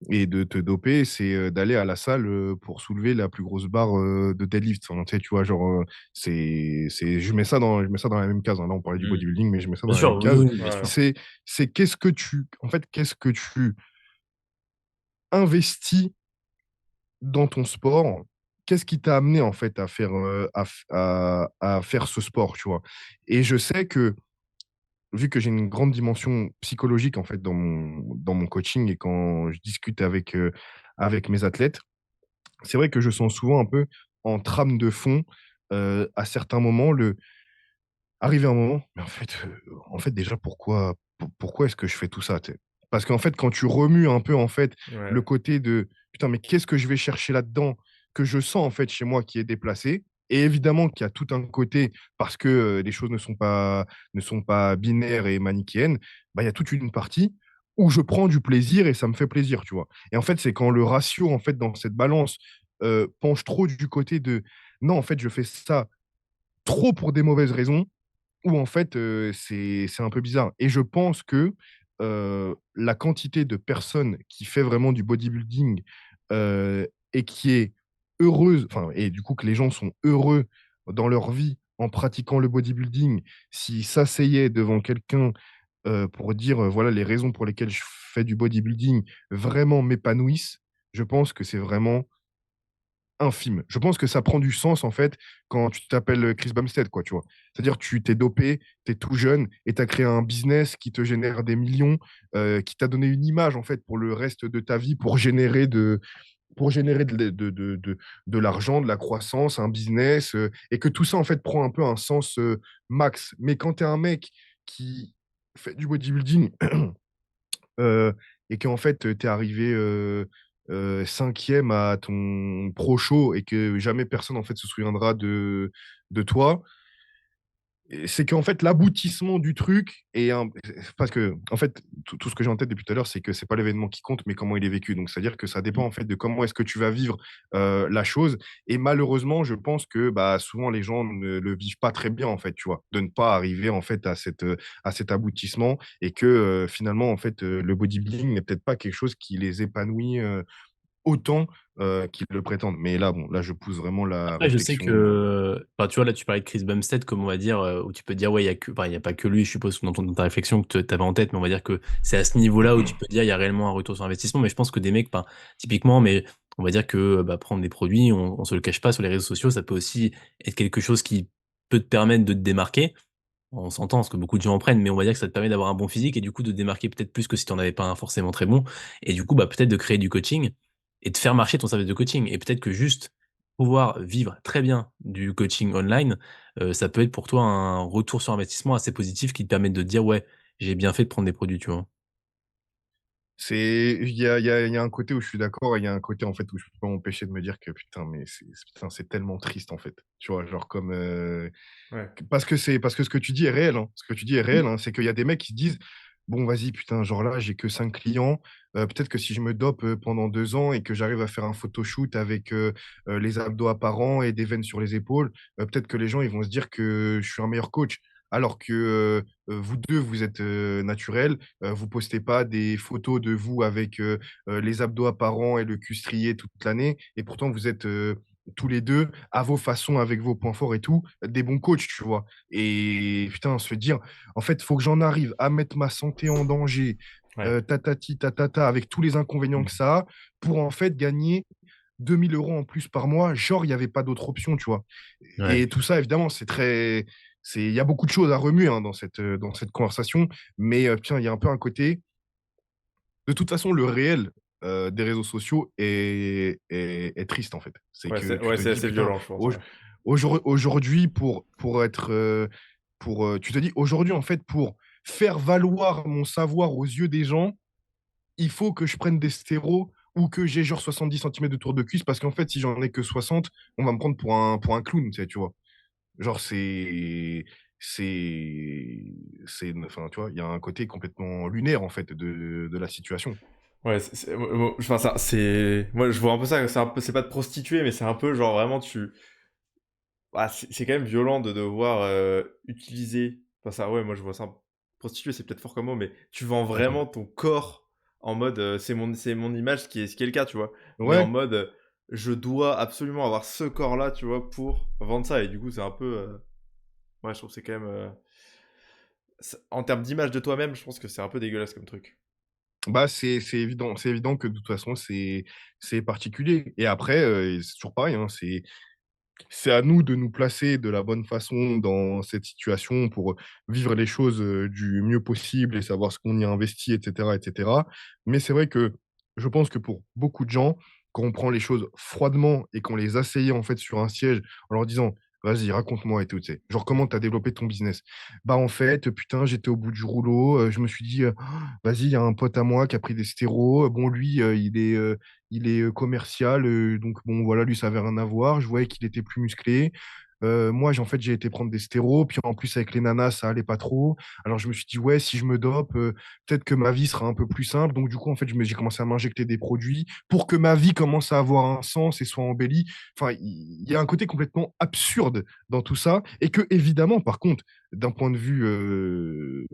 Speaker 2: et de te doper, c'est d'aller à la salle pour soulever la plus grosse barre de deadlift. Enfin, tu sais, tu vois, genre, je mets ça dans la même case, hein. Là, on parlait du
Speaker 1: Hmm.
Speaker 2: bodybuilding, mais je mets ça
Speaker 1: Bien
Speaker 2: dans la
Speaker 1: sûr,
Speaker 2: même
Speaker 1: oui,
Speaker 2: case.
Speaker 1: oui, bien
Speaker 3: Ouais.
Speaker 1: sûr.
Speaker 2: C'est, qu'est-ce que tu investis dans ton sport? Qu'est-ce qui t'a amené en fait à faire, à faire ce sport, tu vois? Et je sais que, vu que j'ai une grande dimension psychologique en fait dans mon coaching et quand je discute avec mes athlètes, c'est vrai que je sens souvent un peu en trame de fond, à certains moments, arriver un moment, mais en fait déjà pourquoi est-ce que je fais tout ça, tu sais? Parce qu'en fait, quand tu remues un peu en fait le
Speaker 3: Ouais.
Speaker 2: côté de: «Putain, mais qu'est-ce que je vais chercher là-dedans?» que je sens en fait chez moi qui est déplacé, et évidemment qu'il y a tout un côté parce que, les choses ne sont pas binaires et manichéennes, bah, il y a toute une partie où je prends du plaisir et ça me fait plaisir, tu vois? Et en fait, c'est quand le ratio en fait dans cette balance, penche trop du côté de: «Non, en fait, je fais ça trop pour des mauvaises raisons», où en fait, c'est un peu bizarre, et je pense que, la quantité de personnes qui fait vraiment du bodybuilding, et qui est heureuse, enfin, et du coup que les gens sont heureux dans leur vie en pratiquant le bodybuilding, s'ils s'asseyaient devant quelqu'un, pour dire, voilà les raisons pour lesquelles je fais du bodybuilding vraiment m'épanouissent, je pense que c'est vraiment infime. Je pense que ça prend du sens, en fait, quand tu t'appelles Chris Bumstead, quoi, tu vois? C'est-à-dire, tu t'es dopé, tu es tout jeune et tu as créé un business qui te génère des millions, qui t'a donné une image, en fait, pour le reste de ta vie, pour générer de l'argent, de la croissance, un business, et que tout ça, en fait, prend un peu un sens, max. Mais quand tu es un mec qui fait du bodybuilding, et qu'en fait, tu es arrivé, 5e à ton pro show et que jamais personne, en fait, se souviendra de toi, et c'est qu'en fait, l'aboutissement du truc est un parce que en fait, tout ce que j'ai en tête depuis tout à l'heure, c'est que c'est pas l'événement qui compte, mais comment il est vécu. Donc c'est-à-dire que ça dépend, en fait, de comment est-ce que tu vas vivre, la chose, et malheureusement, je pense que, bah, souvent les gens ne le vivent pas très bien, en fait, tu vois? De ne pas arriver, en fait, à cet aboutissement, et que, finalement, en fait, le bodybuilding n'est peut-être pas quelque chose qui les épanouit, autant, qu'ils le prétendent. Mais là, bon, là, je pousse vraiment la
Speaker 1: Après, je sais
Speaker 2: réflexion,
Speaker 1: que, enfin, tu vois, là, tu parlais de Chris Bumstead, comme on va dire, où tu peux dire, ouais, il y a que, enfin, il y a pas que lui, je suppose, dans ta réflexion que tu avais en tête, mais on va dire que c'est à ce niveau-là où tu peux dire, il y a réellement un retour sur investissement. Mais je pense que des mecs, enfin, typiquement, mais on va dire que, bah, prendre des produits, on se le cache pas sur les réseaux sociaux, ça peut aussi être quelque chose qui peut te permettre de te démarquer. On s'entend, parce que beaucoup de gens en prennent, mais on va dire que ça te permet d'avoir un bon physique et du coup de te démarquer peut-être plus que si tu en avais pas un forcément très bon. Et du coup, bah, peut-être de créer du coaching et de faire marcher ton service de coaching. Et peut-être que juste pouvoir vivre très bien du coaching online, ça peut être pour toi un retour sur investissement assez positif qui te permet de te dire: «Ouais, j'ai bien fait de prendre des produits», tu vois?
Speaker 2: Il y a un côté où je suis d'accord et il y a un côté, en fait, où je peux pas m'empêcher de me dire que putain, mais putain, c'est tellement triste, en fait. Tu vois, genre comme,
Speaker 3: Ouais.
Speaker 2: parce que ce que tu dis est réel, hein. Ce que tu dis est réel, hein. C'est qu'il y a des mecs qui se disent, bon, vas-y, putain, genre là, j'ai que 5 clients. Peut-être que si je me dope pendant 2 ans et que j'arrive à faire un photoshoot avec les abdos apparents et des veines sur les épaules, peut-être que les gens, ils vont se dire que je suis un meilleur coach. Alors que vous deux, vous êtes naturels, vous postez pas des photos de vous avec les abdos apparents et le cul strié toute l'année, et pourtant vous êtes tous les deux à vos façons, avec vos points forts et tout, des bons coachs, tu vois. Et putain, se dire, en fait, faut que j'en arrive à mettre ma santé en danger,
Speaker 3: Ouais.
Speaker 2: tatati, tatata, avec tous les inconvénients que ça a, pour en fait gagner 2 000 € en plus par mois. Genre, il n'y avait pas d'autre option, tu vois.
Speaker 1: Ouais.
Speaker 2: Et tout ça, évidemment, il y a beaucoup de choses à remuer hein, dans cette conversation, mais tiens, il y a un peu un côté. De toute façon, le réel des réseaux sociaux est triste, en fait. C'est que tu
Speaker 3: Ouais,
Speaker 2: te
Speaker 3: c'est
Speaker 2: dis,
Speaker 3: assez
Speaker 2: putain,
Speaker 3: violent, je pense, ouais.
Speaker 2: aujourd'hui, pour être. Tu te dis, aujourd'hui, en fait, pour faire valoir mon savoir aux yeux des gens, il faut que je prenne des stéros ou que j'ai genre 70 centimètres de tour de cuisse, parce qu'en fait, si j'en ai que 60, on va me prendre pour un clown, tu vois. Genre, enfin, tu vois, il y a un côté complètement lunaire, en fait, de la situation.
Speaker 3: Ouais, enfin, ça, c'est... Moi, je vois un peu ça, c'est un peu... C'est pas de prostituer, mais c'est un peu genre vraiment tu... Ah, c'est quand même violent de devoir utiliser... Enfin, ça, ouais, moi je vois ça... Prostituer, c'est peut-être fort comme mot, mais tu vends vraiment ton corps en mode c'est mon image, ce qui est le cas, tu vois. Mais en
Speaker 2: Ouais,
Speaker 3: mode je dois absolument avoir ce corps-là, tu vois, pour vendre ça. Et du coup, c'est un peu... Ouais, je trouve que c'est quand même... En termes d'image de toi-même, je pense que c'est un peu dégueulasse comme truc.
Speaker 2: bah c'est évident que de toute façon c'est particulier. Et après, c'est toujours pareil, hein, c'est à nous de nous placer de la bonne façon dans cette situation pour vivre les choses du mieux possible et savoir ce qu'on y a investi, etc., etc. Mais c'est vrai que je pense que pour beaucoup de gens, quand on prend les choses froidement et qu'on les asseyait en fait sur un siège en leur disant, vas-y, raconte-moi et tout, tu sais. Genre, comment tu as développé ton business? Bah, en fait, putain, j'étais au bout du rouleau. Je me suis dit, vas-y, il y a un pote à moi qui a pris des stéros. Bon, lui, il est commercial, donc bon, voilà, lui, ça avait rien à voir. Je voyais qu'il était plus musclé. Moi, en fait, j'ai été prendre des stéros, puis en plus, avec les nanas, ça allait pas trop. Alors, je me suis dit, ouais, si je me dope, peut-être que ma vie sera un peu plus simple. Donc, du coup, en fait, j'ai commencé à m'injecter des produits pour que ma vie commence à avoir un sens et soit embellie. Enfin, il y a un côté complètement absurde dans tout ça. Et que, évidemment, par contre, d'un point de vue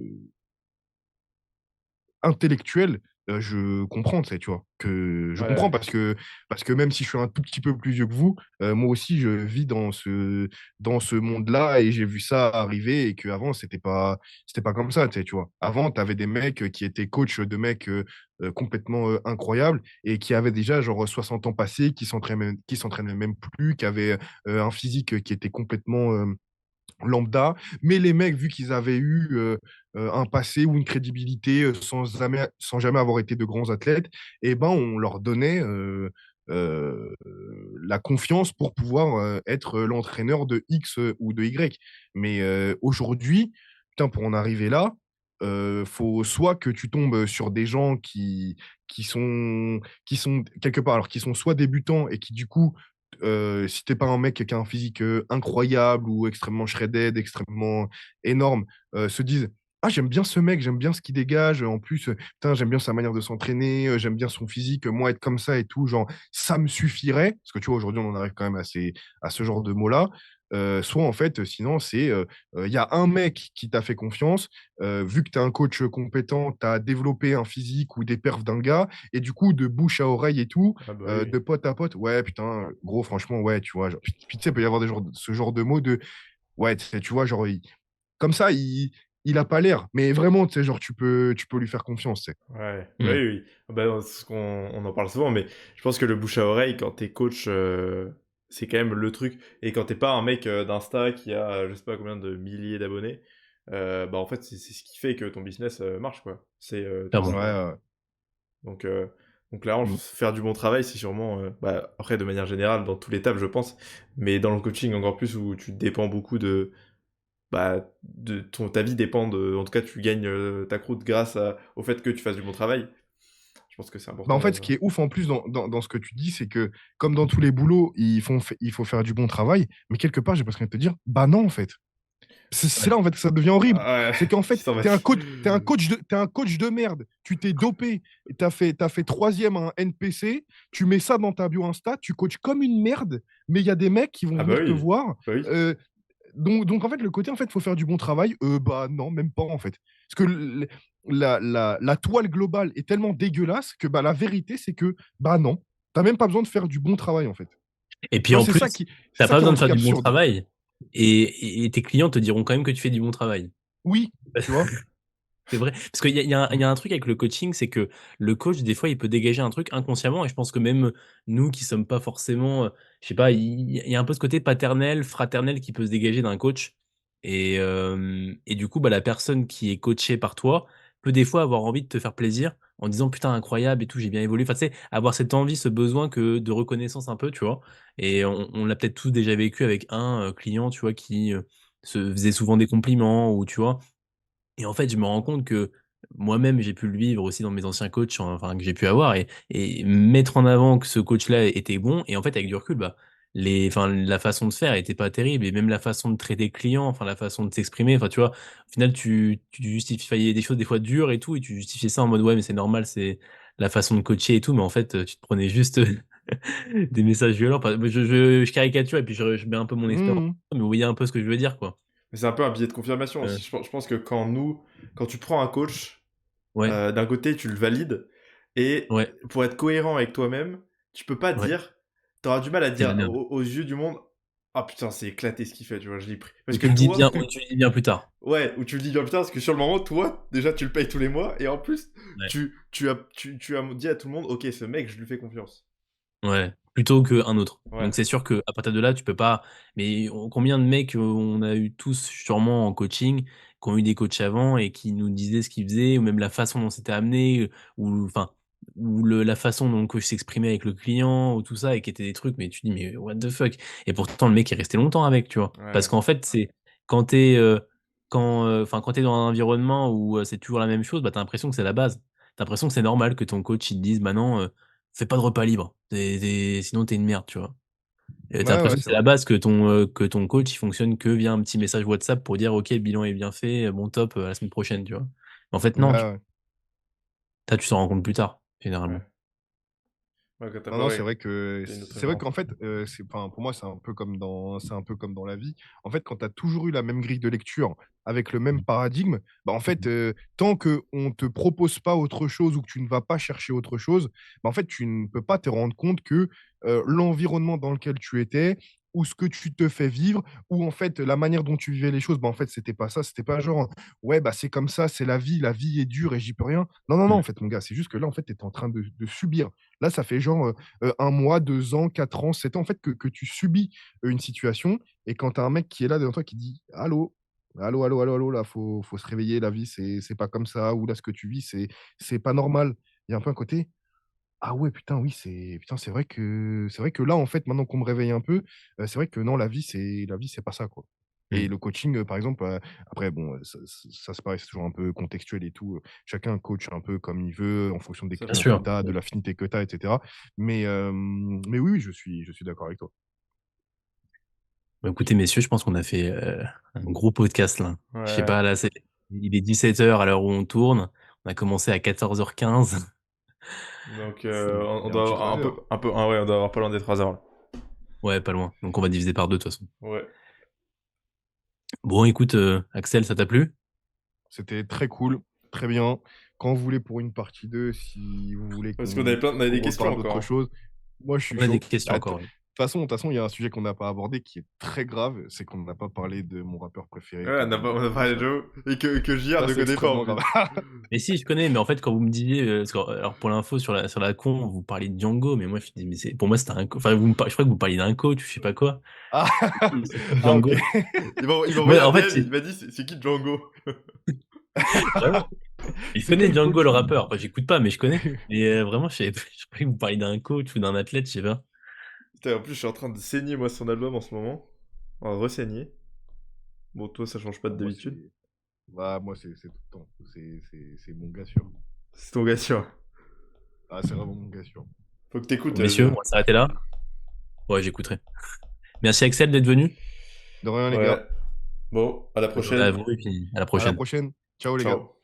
Speaker 2: intellectuel, je comprends, tu vois? Que je
Speaker 3: Ouais,
Speaker 2: comprends
Speaker 3: ouais.
Speaker 2: parce que même si je suis un tout petit peu plus vieux que vous, moi aussi je vis dans ce monde-là et j'ai vu ça arriver et qu'avant c'était pas comme ça, tu vois? Avant, tu avais des mecs qui étaient coachs de mecs, complètement, incroyables et qui avaient déjà genre 60 ans passés, qui s'entraînaient même plus, qui avaient, un physique qui était complètement, lambda, mais les mecs, vu qu'ils avaient eu un passé ou une crédibilité sans jamais avoir été de grands athlètes, et ben, on leur donnait euh, la confiance pour pouvoir être l'entraîneur de X ou de Y. Mais aujourd'hui, putain, pour en arriver là, faut soit que tu tombes sur des gens qui sont, qui sont quelque part, alors qui sont soit débutants et qui du coup si t'es pas un mec qui a un physique incroyable ou extrêmement shredded, extrêmement énorme, se disent ah, j'aime bien ce mec, j'aime bien ce qu'il dégage. En plus, putain, j'aime bien sa manière de s'entraîner, j'aime bien son physique. Moi, être comme ça et tout, genre, ça me suffirait. Parce que tu vois, aujourd'hui, on en arrive quand même à ce genre de mots-là. Soit en fait, sinon, il y a un mec qui t'a fait confiance, vu que tu es un coach compétent, tu as développé un physique ou des perfs d'un gars, et du coup, de bouche à oreille et tout,
Speaker 3: Ah bah oui.
Speaker 2: de pote à pote, ouais, putain, gros, franchement, ouais, tu vois. Puis, tu sais, il peut y avoir ce genre de mots de, ouais, tu vois, genre, comme ça, il a pas l'air, mais vraiment, tu sais, genre, tu peux lui faire confiance, tu sais.
Speaker 3: Ouais, bah
Speaker 1: Hmm.
Speaker 3: oui, oui. Bah, c'est ce qu'on on en parle souvent, mais je pense que le bouche à oreille, quand t'es coach, c'est quand même le truc. Et quand t'es pas un mec d'Insta qui a je sais pas combien de milliers d'abonnés, bah en fait, c'est ce qui fait que ton business marche, quoi. C'est
Speaker 2: Ouais,
Speaker 1: Clairement.
Speaker 2: ouais.
Speaker 3: donc, euh, donc clairement,
Speaker 2: Mm.
Speaker 3: faire du bon travail, c'est sûrement, bah, après, de manière générale, dans tous les tables, je pense, mais dans le coaching encore plus où tu dépends beaucoup ta vie dépend de, en tout cas, tu gagnes ta croûte grâce au fait que tu fasses du bon travail. pense que c'est
Speaker 2: Bah, en
Speaker 3: important.
Speaker 2: fait, ce qui est ouf en plus dans ce que tu dis, c'est que comme dans tous les boulots, il faut faire du bon travail, mais quelque part, j'ai presque envie de te dire, bah non, en fait. C'est
Speaker 1: Ouais.
Speaker 2: là, en fait, que ça devient horrible.
Speaker 3: Ouais,
Speaker 2: C'est qu'en
Speaker 3: tu
Speaker 2: fait,
Speaker 3: t'en vas.
Speaker 2: t'es un coach de merde. Tu t'es dopé. T'as fait troisième à un NPC. Tu mets ça dans ta bio Insta. Tu coaches comme une merde. Mais il y a des mecs qui vont
Speaker 3: Ah bah
Speaker 2: venir te
Speaker 3: oui,
Speaker 2: voir.
Speaker 3: bah oui.
Speaker 2: Euh, donc, en fait, le côté, en fait, faut faire du bon travail. Bah non, même pas, en fait. Parce que la toile globale est tellement dégueulasse que bah, la vérité, c'est que, bah non, t'as même pas besoin de faire du bon travail, en fait.
Speaker 1: Et
Speaker 2: Tu
Speaker 1: puis
Speaker 2: vois,
Speaker 1: en plus,
Speaker 2: c'est
Speaker 1: t'as
Speaker 2: ça
Speaker 1: pas
Speaker 2: qui est
Speaker 1: besoin
Speaker 2: un
Speaker 1: de faire
Speaker 2: truc
Speaker 1: du bon
Speaker 2: absurde.
Speaker 1: travail. Et tes clients te diront quand même que tu fais du bon travail.
Speaker 2: Oui, tu vois.
Speaker 1: C'est vrai. Parce qu'il y a un truc avec le coaching, c'est que le coach, des fois, il peut dégager un truc inconsciemment. Et je pense que même nous qui sommes pas forcément, je sais pas, il y a un peu ce côté paternel, fraternel qui peut se dégager d'un coach. Et du coup, bah, la personne qui est coachée par toi peut des fois avoir envie de te faire plaisir en disant putain, incroyable et tout, j'ai bien évolué. Enfin, tu sais, avoir cette envie, ce besoin de reconnaissance un peu, tu vois. Et on l'a peut-être tous déjà vécu avec un client, tu vois, qui se faisait souvent des compliments ou tu vois. Et en fait, je me rends compte que moi-même, j'ai pu le vivre aussi dans mes anciens coachs, enfin, que j'ai pu avoir et mettre en avant que ce coach-là était bon et en fait, avec du recul, bah, la façon de faire était pas terrible et même la façon de traiter le client, enfin, la façon de s'exprimer, enfin, tu vois? Au final, tu justifiais des choses des fois dures et tout et tu justifiais ça en mode: «Ouais, mais c'est normal, c'est la façon de coacher et tout», mais en fait, tu te prenais juste, des messages violents. Enfin, je caricature et puis je mets un peu mon espérance,
Speaker 2: Mmh.
Speaker 1: mais vous voyez un peu ce que je veux dire, quoi?
Speaker 3: Mais c'est un peu un biais de confirmation
Speaker 1: Heu,
Speaker 3: aussi. Je pense que quand tu prends un coach,
Speaker 1: ouais,
Speaker 3: d'un côté, tu le valides et
Speaker 1: ouais,
Speaker 3: pour être cohérent avec toi-même, tu peux pas
Speaker 1: ouais,
Speaker 3: dire tu auras du mal à
Speaker 1: c'est la
Speaker 3: dire
Speaker 1: merde.
Speaker 3: aux yeux du monde: «Ah putain, c'est éclaté ce qu'il fait», tu vois? Je l'ai pris parce
Speaker 1: Ou
Speaker 3: que
Speaker 1: tu le dis bien
Speaker 3: toi
Speaker 1: ou tu le dis bien plus tard.
Speaker 3: ouais, ou tu le dis bien plus tard parce que sur le moment, toi, déjà, tu le payes tous les mois et en plus,
Speaker 1: Ouais.
Speaker 3: tu as dit à tout le monde: «OK, ce mec, je lui fais confiance».
Speaker 1: Ouais, plutôt qu'un autre.
Speaker 3: Ouais,
Speaker 1: Donc c'est sûr qu'à partir de là, tu peux pas combien de mecs, on a eu tous sûrement en coaching, qui ont eu des coachs avant et qui nous disaient ce qu'ils faisaient ou même la façon dont c'était amené, ou enfin, ou la façon dont le coach s'exprimait avec le client ou tout ça et qui étaient des trucs, mais tu dis: «Mais what the fuck?» Et pourtant le mec est resté longtemps avec, tu vois? Parce
Speaker 3: ouais.
Speaker 1: qu'en fait, c'est quand tu es, quand tu es dans un environnement où, c'est toujours la même chose, bah, tu as l'impression que c'est la base. Tu as l'impression que c'est normal que ton coach, il te dise: «Bah non, fais pas de repas libre, sinon t'es une merde», tu vois? Et tu
Speaker 2: Ouais, ouais,
Speaker 1: l'impression que
Speaker 2: c'est
Speaker 1: c'est la
Speaker 2: vrai.
Speaker 1: base que ton coach, il fonctionne que via un petit message WhatsApp pour dire: «OK, le bilan est bien fait, bon top, à la semaine prochaine», tu vois? En fait
Speaker 2: Ouais,
Speaker 1: non,
Speaker 2: ouais.
Speaker 1: tu t'en rends compte plus tard,
Speaker 3: Ouais.
Speaker 1: généralement.
Speaker 3: Ouais, quand tu
Speaker 2: Non,
Speaker 3: pas
Speaker 2: non,
Speaker 3: ouais, tu une autre
Speaker 2: c'est vrai
Speaker 3: référence.
Speaker 2: qu'en fait, c'est enfin, pour moi, c'est un peu comme dans la vie. En fait, quand tu as toujours eu la même grille de lecture avec le même
Speaker 1: Mmh.
Speaker 2: paradigme, bah, en fait,
Speaker 1: Mmh.
Speaker 2: tant qu'on te propose pas autre chose ou que tu ne vas pas chercher autre chose, bah, en fait, tu ne peux pas te rendre compte que, l'environnement dans lequel tu étais ou ce que tu te fais vivre ou en fait, la manière dont tu vivais les choses, bah, en fait, c'était pas ça. C'était pas genre: «Ouais, bah, c'est comme ça, c'est la vie est dure et j'y peux rien». Non, non, non,
Speaker 1: Mmh.
Speaker 2: en fait, mon gars, c'est juste que là, en fait, tu étais en train de subir. Là, ça fait genre, 1 mois, 2 ans, 4 ans, 7 ans, en fait, que tu subis, une situation et quand tu as un mec qui est là devant toi qui dit: «Allô? Allô, allô, allô, allô, là, faut se réveiller, la vie, c'est pas comme ça» ou «Là, ce que tu vis, c'est pas normal». Il y a un peu un côté: «Ah ouais, putain, c'est vrai que là, en fait, maintenant qu'on me réveille un peu, c'est vrai que non, la vie, c'est pas ça, quoi». Et
Speaker 1: Mmh.
Speaker 2: le coaching, par exemple, après bon, ça c'est pareil, c'est toujours un peu contextuel et tout, chacun coach un peu comme il veut, en fonction des
Speaker 3: C'est
Speaker 1: Bien
Speaker 2: clients que
Speaker 1: sûr.
Speaker 2: tu as, de l'affinité que tu as et cetera. Mais oui, oui, je suis d'accord avec toi.
Speaker 1: Bah, écoutez messieurs, je pense qu'on a fait, un gros podcast là. Je sais
Speaker 3: ouais.
Speaker 1: pas là, il est 17 heures à l'heure où on tourne. On a commencé à 14h15.
Speaker 3: Donc on
Speaker 2: Il est un
Speaker 3: doit
Speaker 2: petit
Speaker 3: avoir
Speaker 2: 3 heures.
Speaker 3: un peu ah ouais, on doit avoir pas loin des 3 heures là.
Speaker 1: Ouais, pas loin. Donc on va diviser par 2 de toute façon.
Speaker 3: Ouais.
Speaker 1: Bon écoute, Axel, ça t'a plu?
Speaker 2: C'était très cool, très bien. Quand vous voulez pour une partie 2, si vous voulez
Speaker 3: Parce on avait
Speaker 2: qu'on
Speaker 3: des questions
Speaker 2: reparle
Speaker 3: encore,
Speaker 2: d'autre
Speaker 3: hein.
Speaker 2: chose, moi je suis
Speaker 1: On a des
Speaker 2: chaud.
Speaker 1: questions
Speaker 2: Ah,
Speaker 1: encore, oui.
Speaker 2: de toute façon, il y a un sujet qu'on n'a pas abordé qui est très grave, c'est qu'on n'a pas parlé de mon rappeur préféré,
Speaker 3: Ouais,
Speaker 2: Kendrick
Speaker 3: on a
Speaker 2: Lamar et
Speaker 3: parlé de
Speaker 2: ça
Speaker 3: Joe et que JR
Speaker 2: ça
Speaker 3: ne
Speaker 2: c'est
Speaker 3: connaît pas en
Speaker 2: extrêmement
Speaker 3: plus.
Speaker 2: grave.
Speaker 1: Mais si, je connais, mais en fait, quand vous me disiez, parce que, alors pour l'info sur la con, vous parliez de Django, mais moi je dis, mais c'est, pour moi c'était un, enfin je crois que vous parliez d'un coach, je sais pas quoi.
Speaker 2: Ah!
Speaker 1: C'est qui
Speaker 2: Ah OK.
Speaker 1: Django?
Speaker 3: Il m'a envoyé
Speaker 1: Moi,
Speaker 3: un
Speaker 1: en fait,
Speaker 3: DM, il m'a dit: C'est qui Django?»
Speaker 1: vraiment, je
Speaker 2: C'est
Speaker 1: connais
Speaker 2: quel
Speaker 1: Django le
Speaker 2: coach?
Speaker 1: rappeur. Enfin, j'écoute pas, mais je connais. Mais vraiment, je croyais que vous parliez d'un coach ou d'un athlète, je sais pas.
Speaker 3: Putain, en plus, je suis en train de saigner moi son album en ce moment. On va re-saigner. Bon, toi, ça change pas
Speaker 2: Ah moi
Speaker 3: d'habitude.
Speaker 2: c'est bah, moi c'est tout le temps. C'est mon gars sûr.
Speaker 3: C'est ton gars sûr.
Speaker 2: Ah, c'est vraiment mon gars sûr.
Speaker 3: Faut que t'écoutes.
Speaker 1: Bon, messieurs, on va s'arrêter là. Ouais, j'écouterai. Merci Axel d'être venu.
Speaker 2: De rien, les
Speaker 3: Ouais.
Speaker 2: gars.
Speaker 3: Bon, à la
Speaker 1: Bonne journée à
Speaker 3: prochaine.
Speaker 1: vous et puis à la
Speaker 2: À la
Speaker 1: prochaine.
Speaker 2: prochaine. Ciao, les gars.
Speaker 3: Ciao.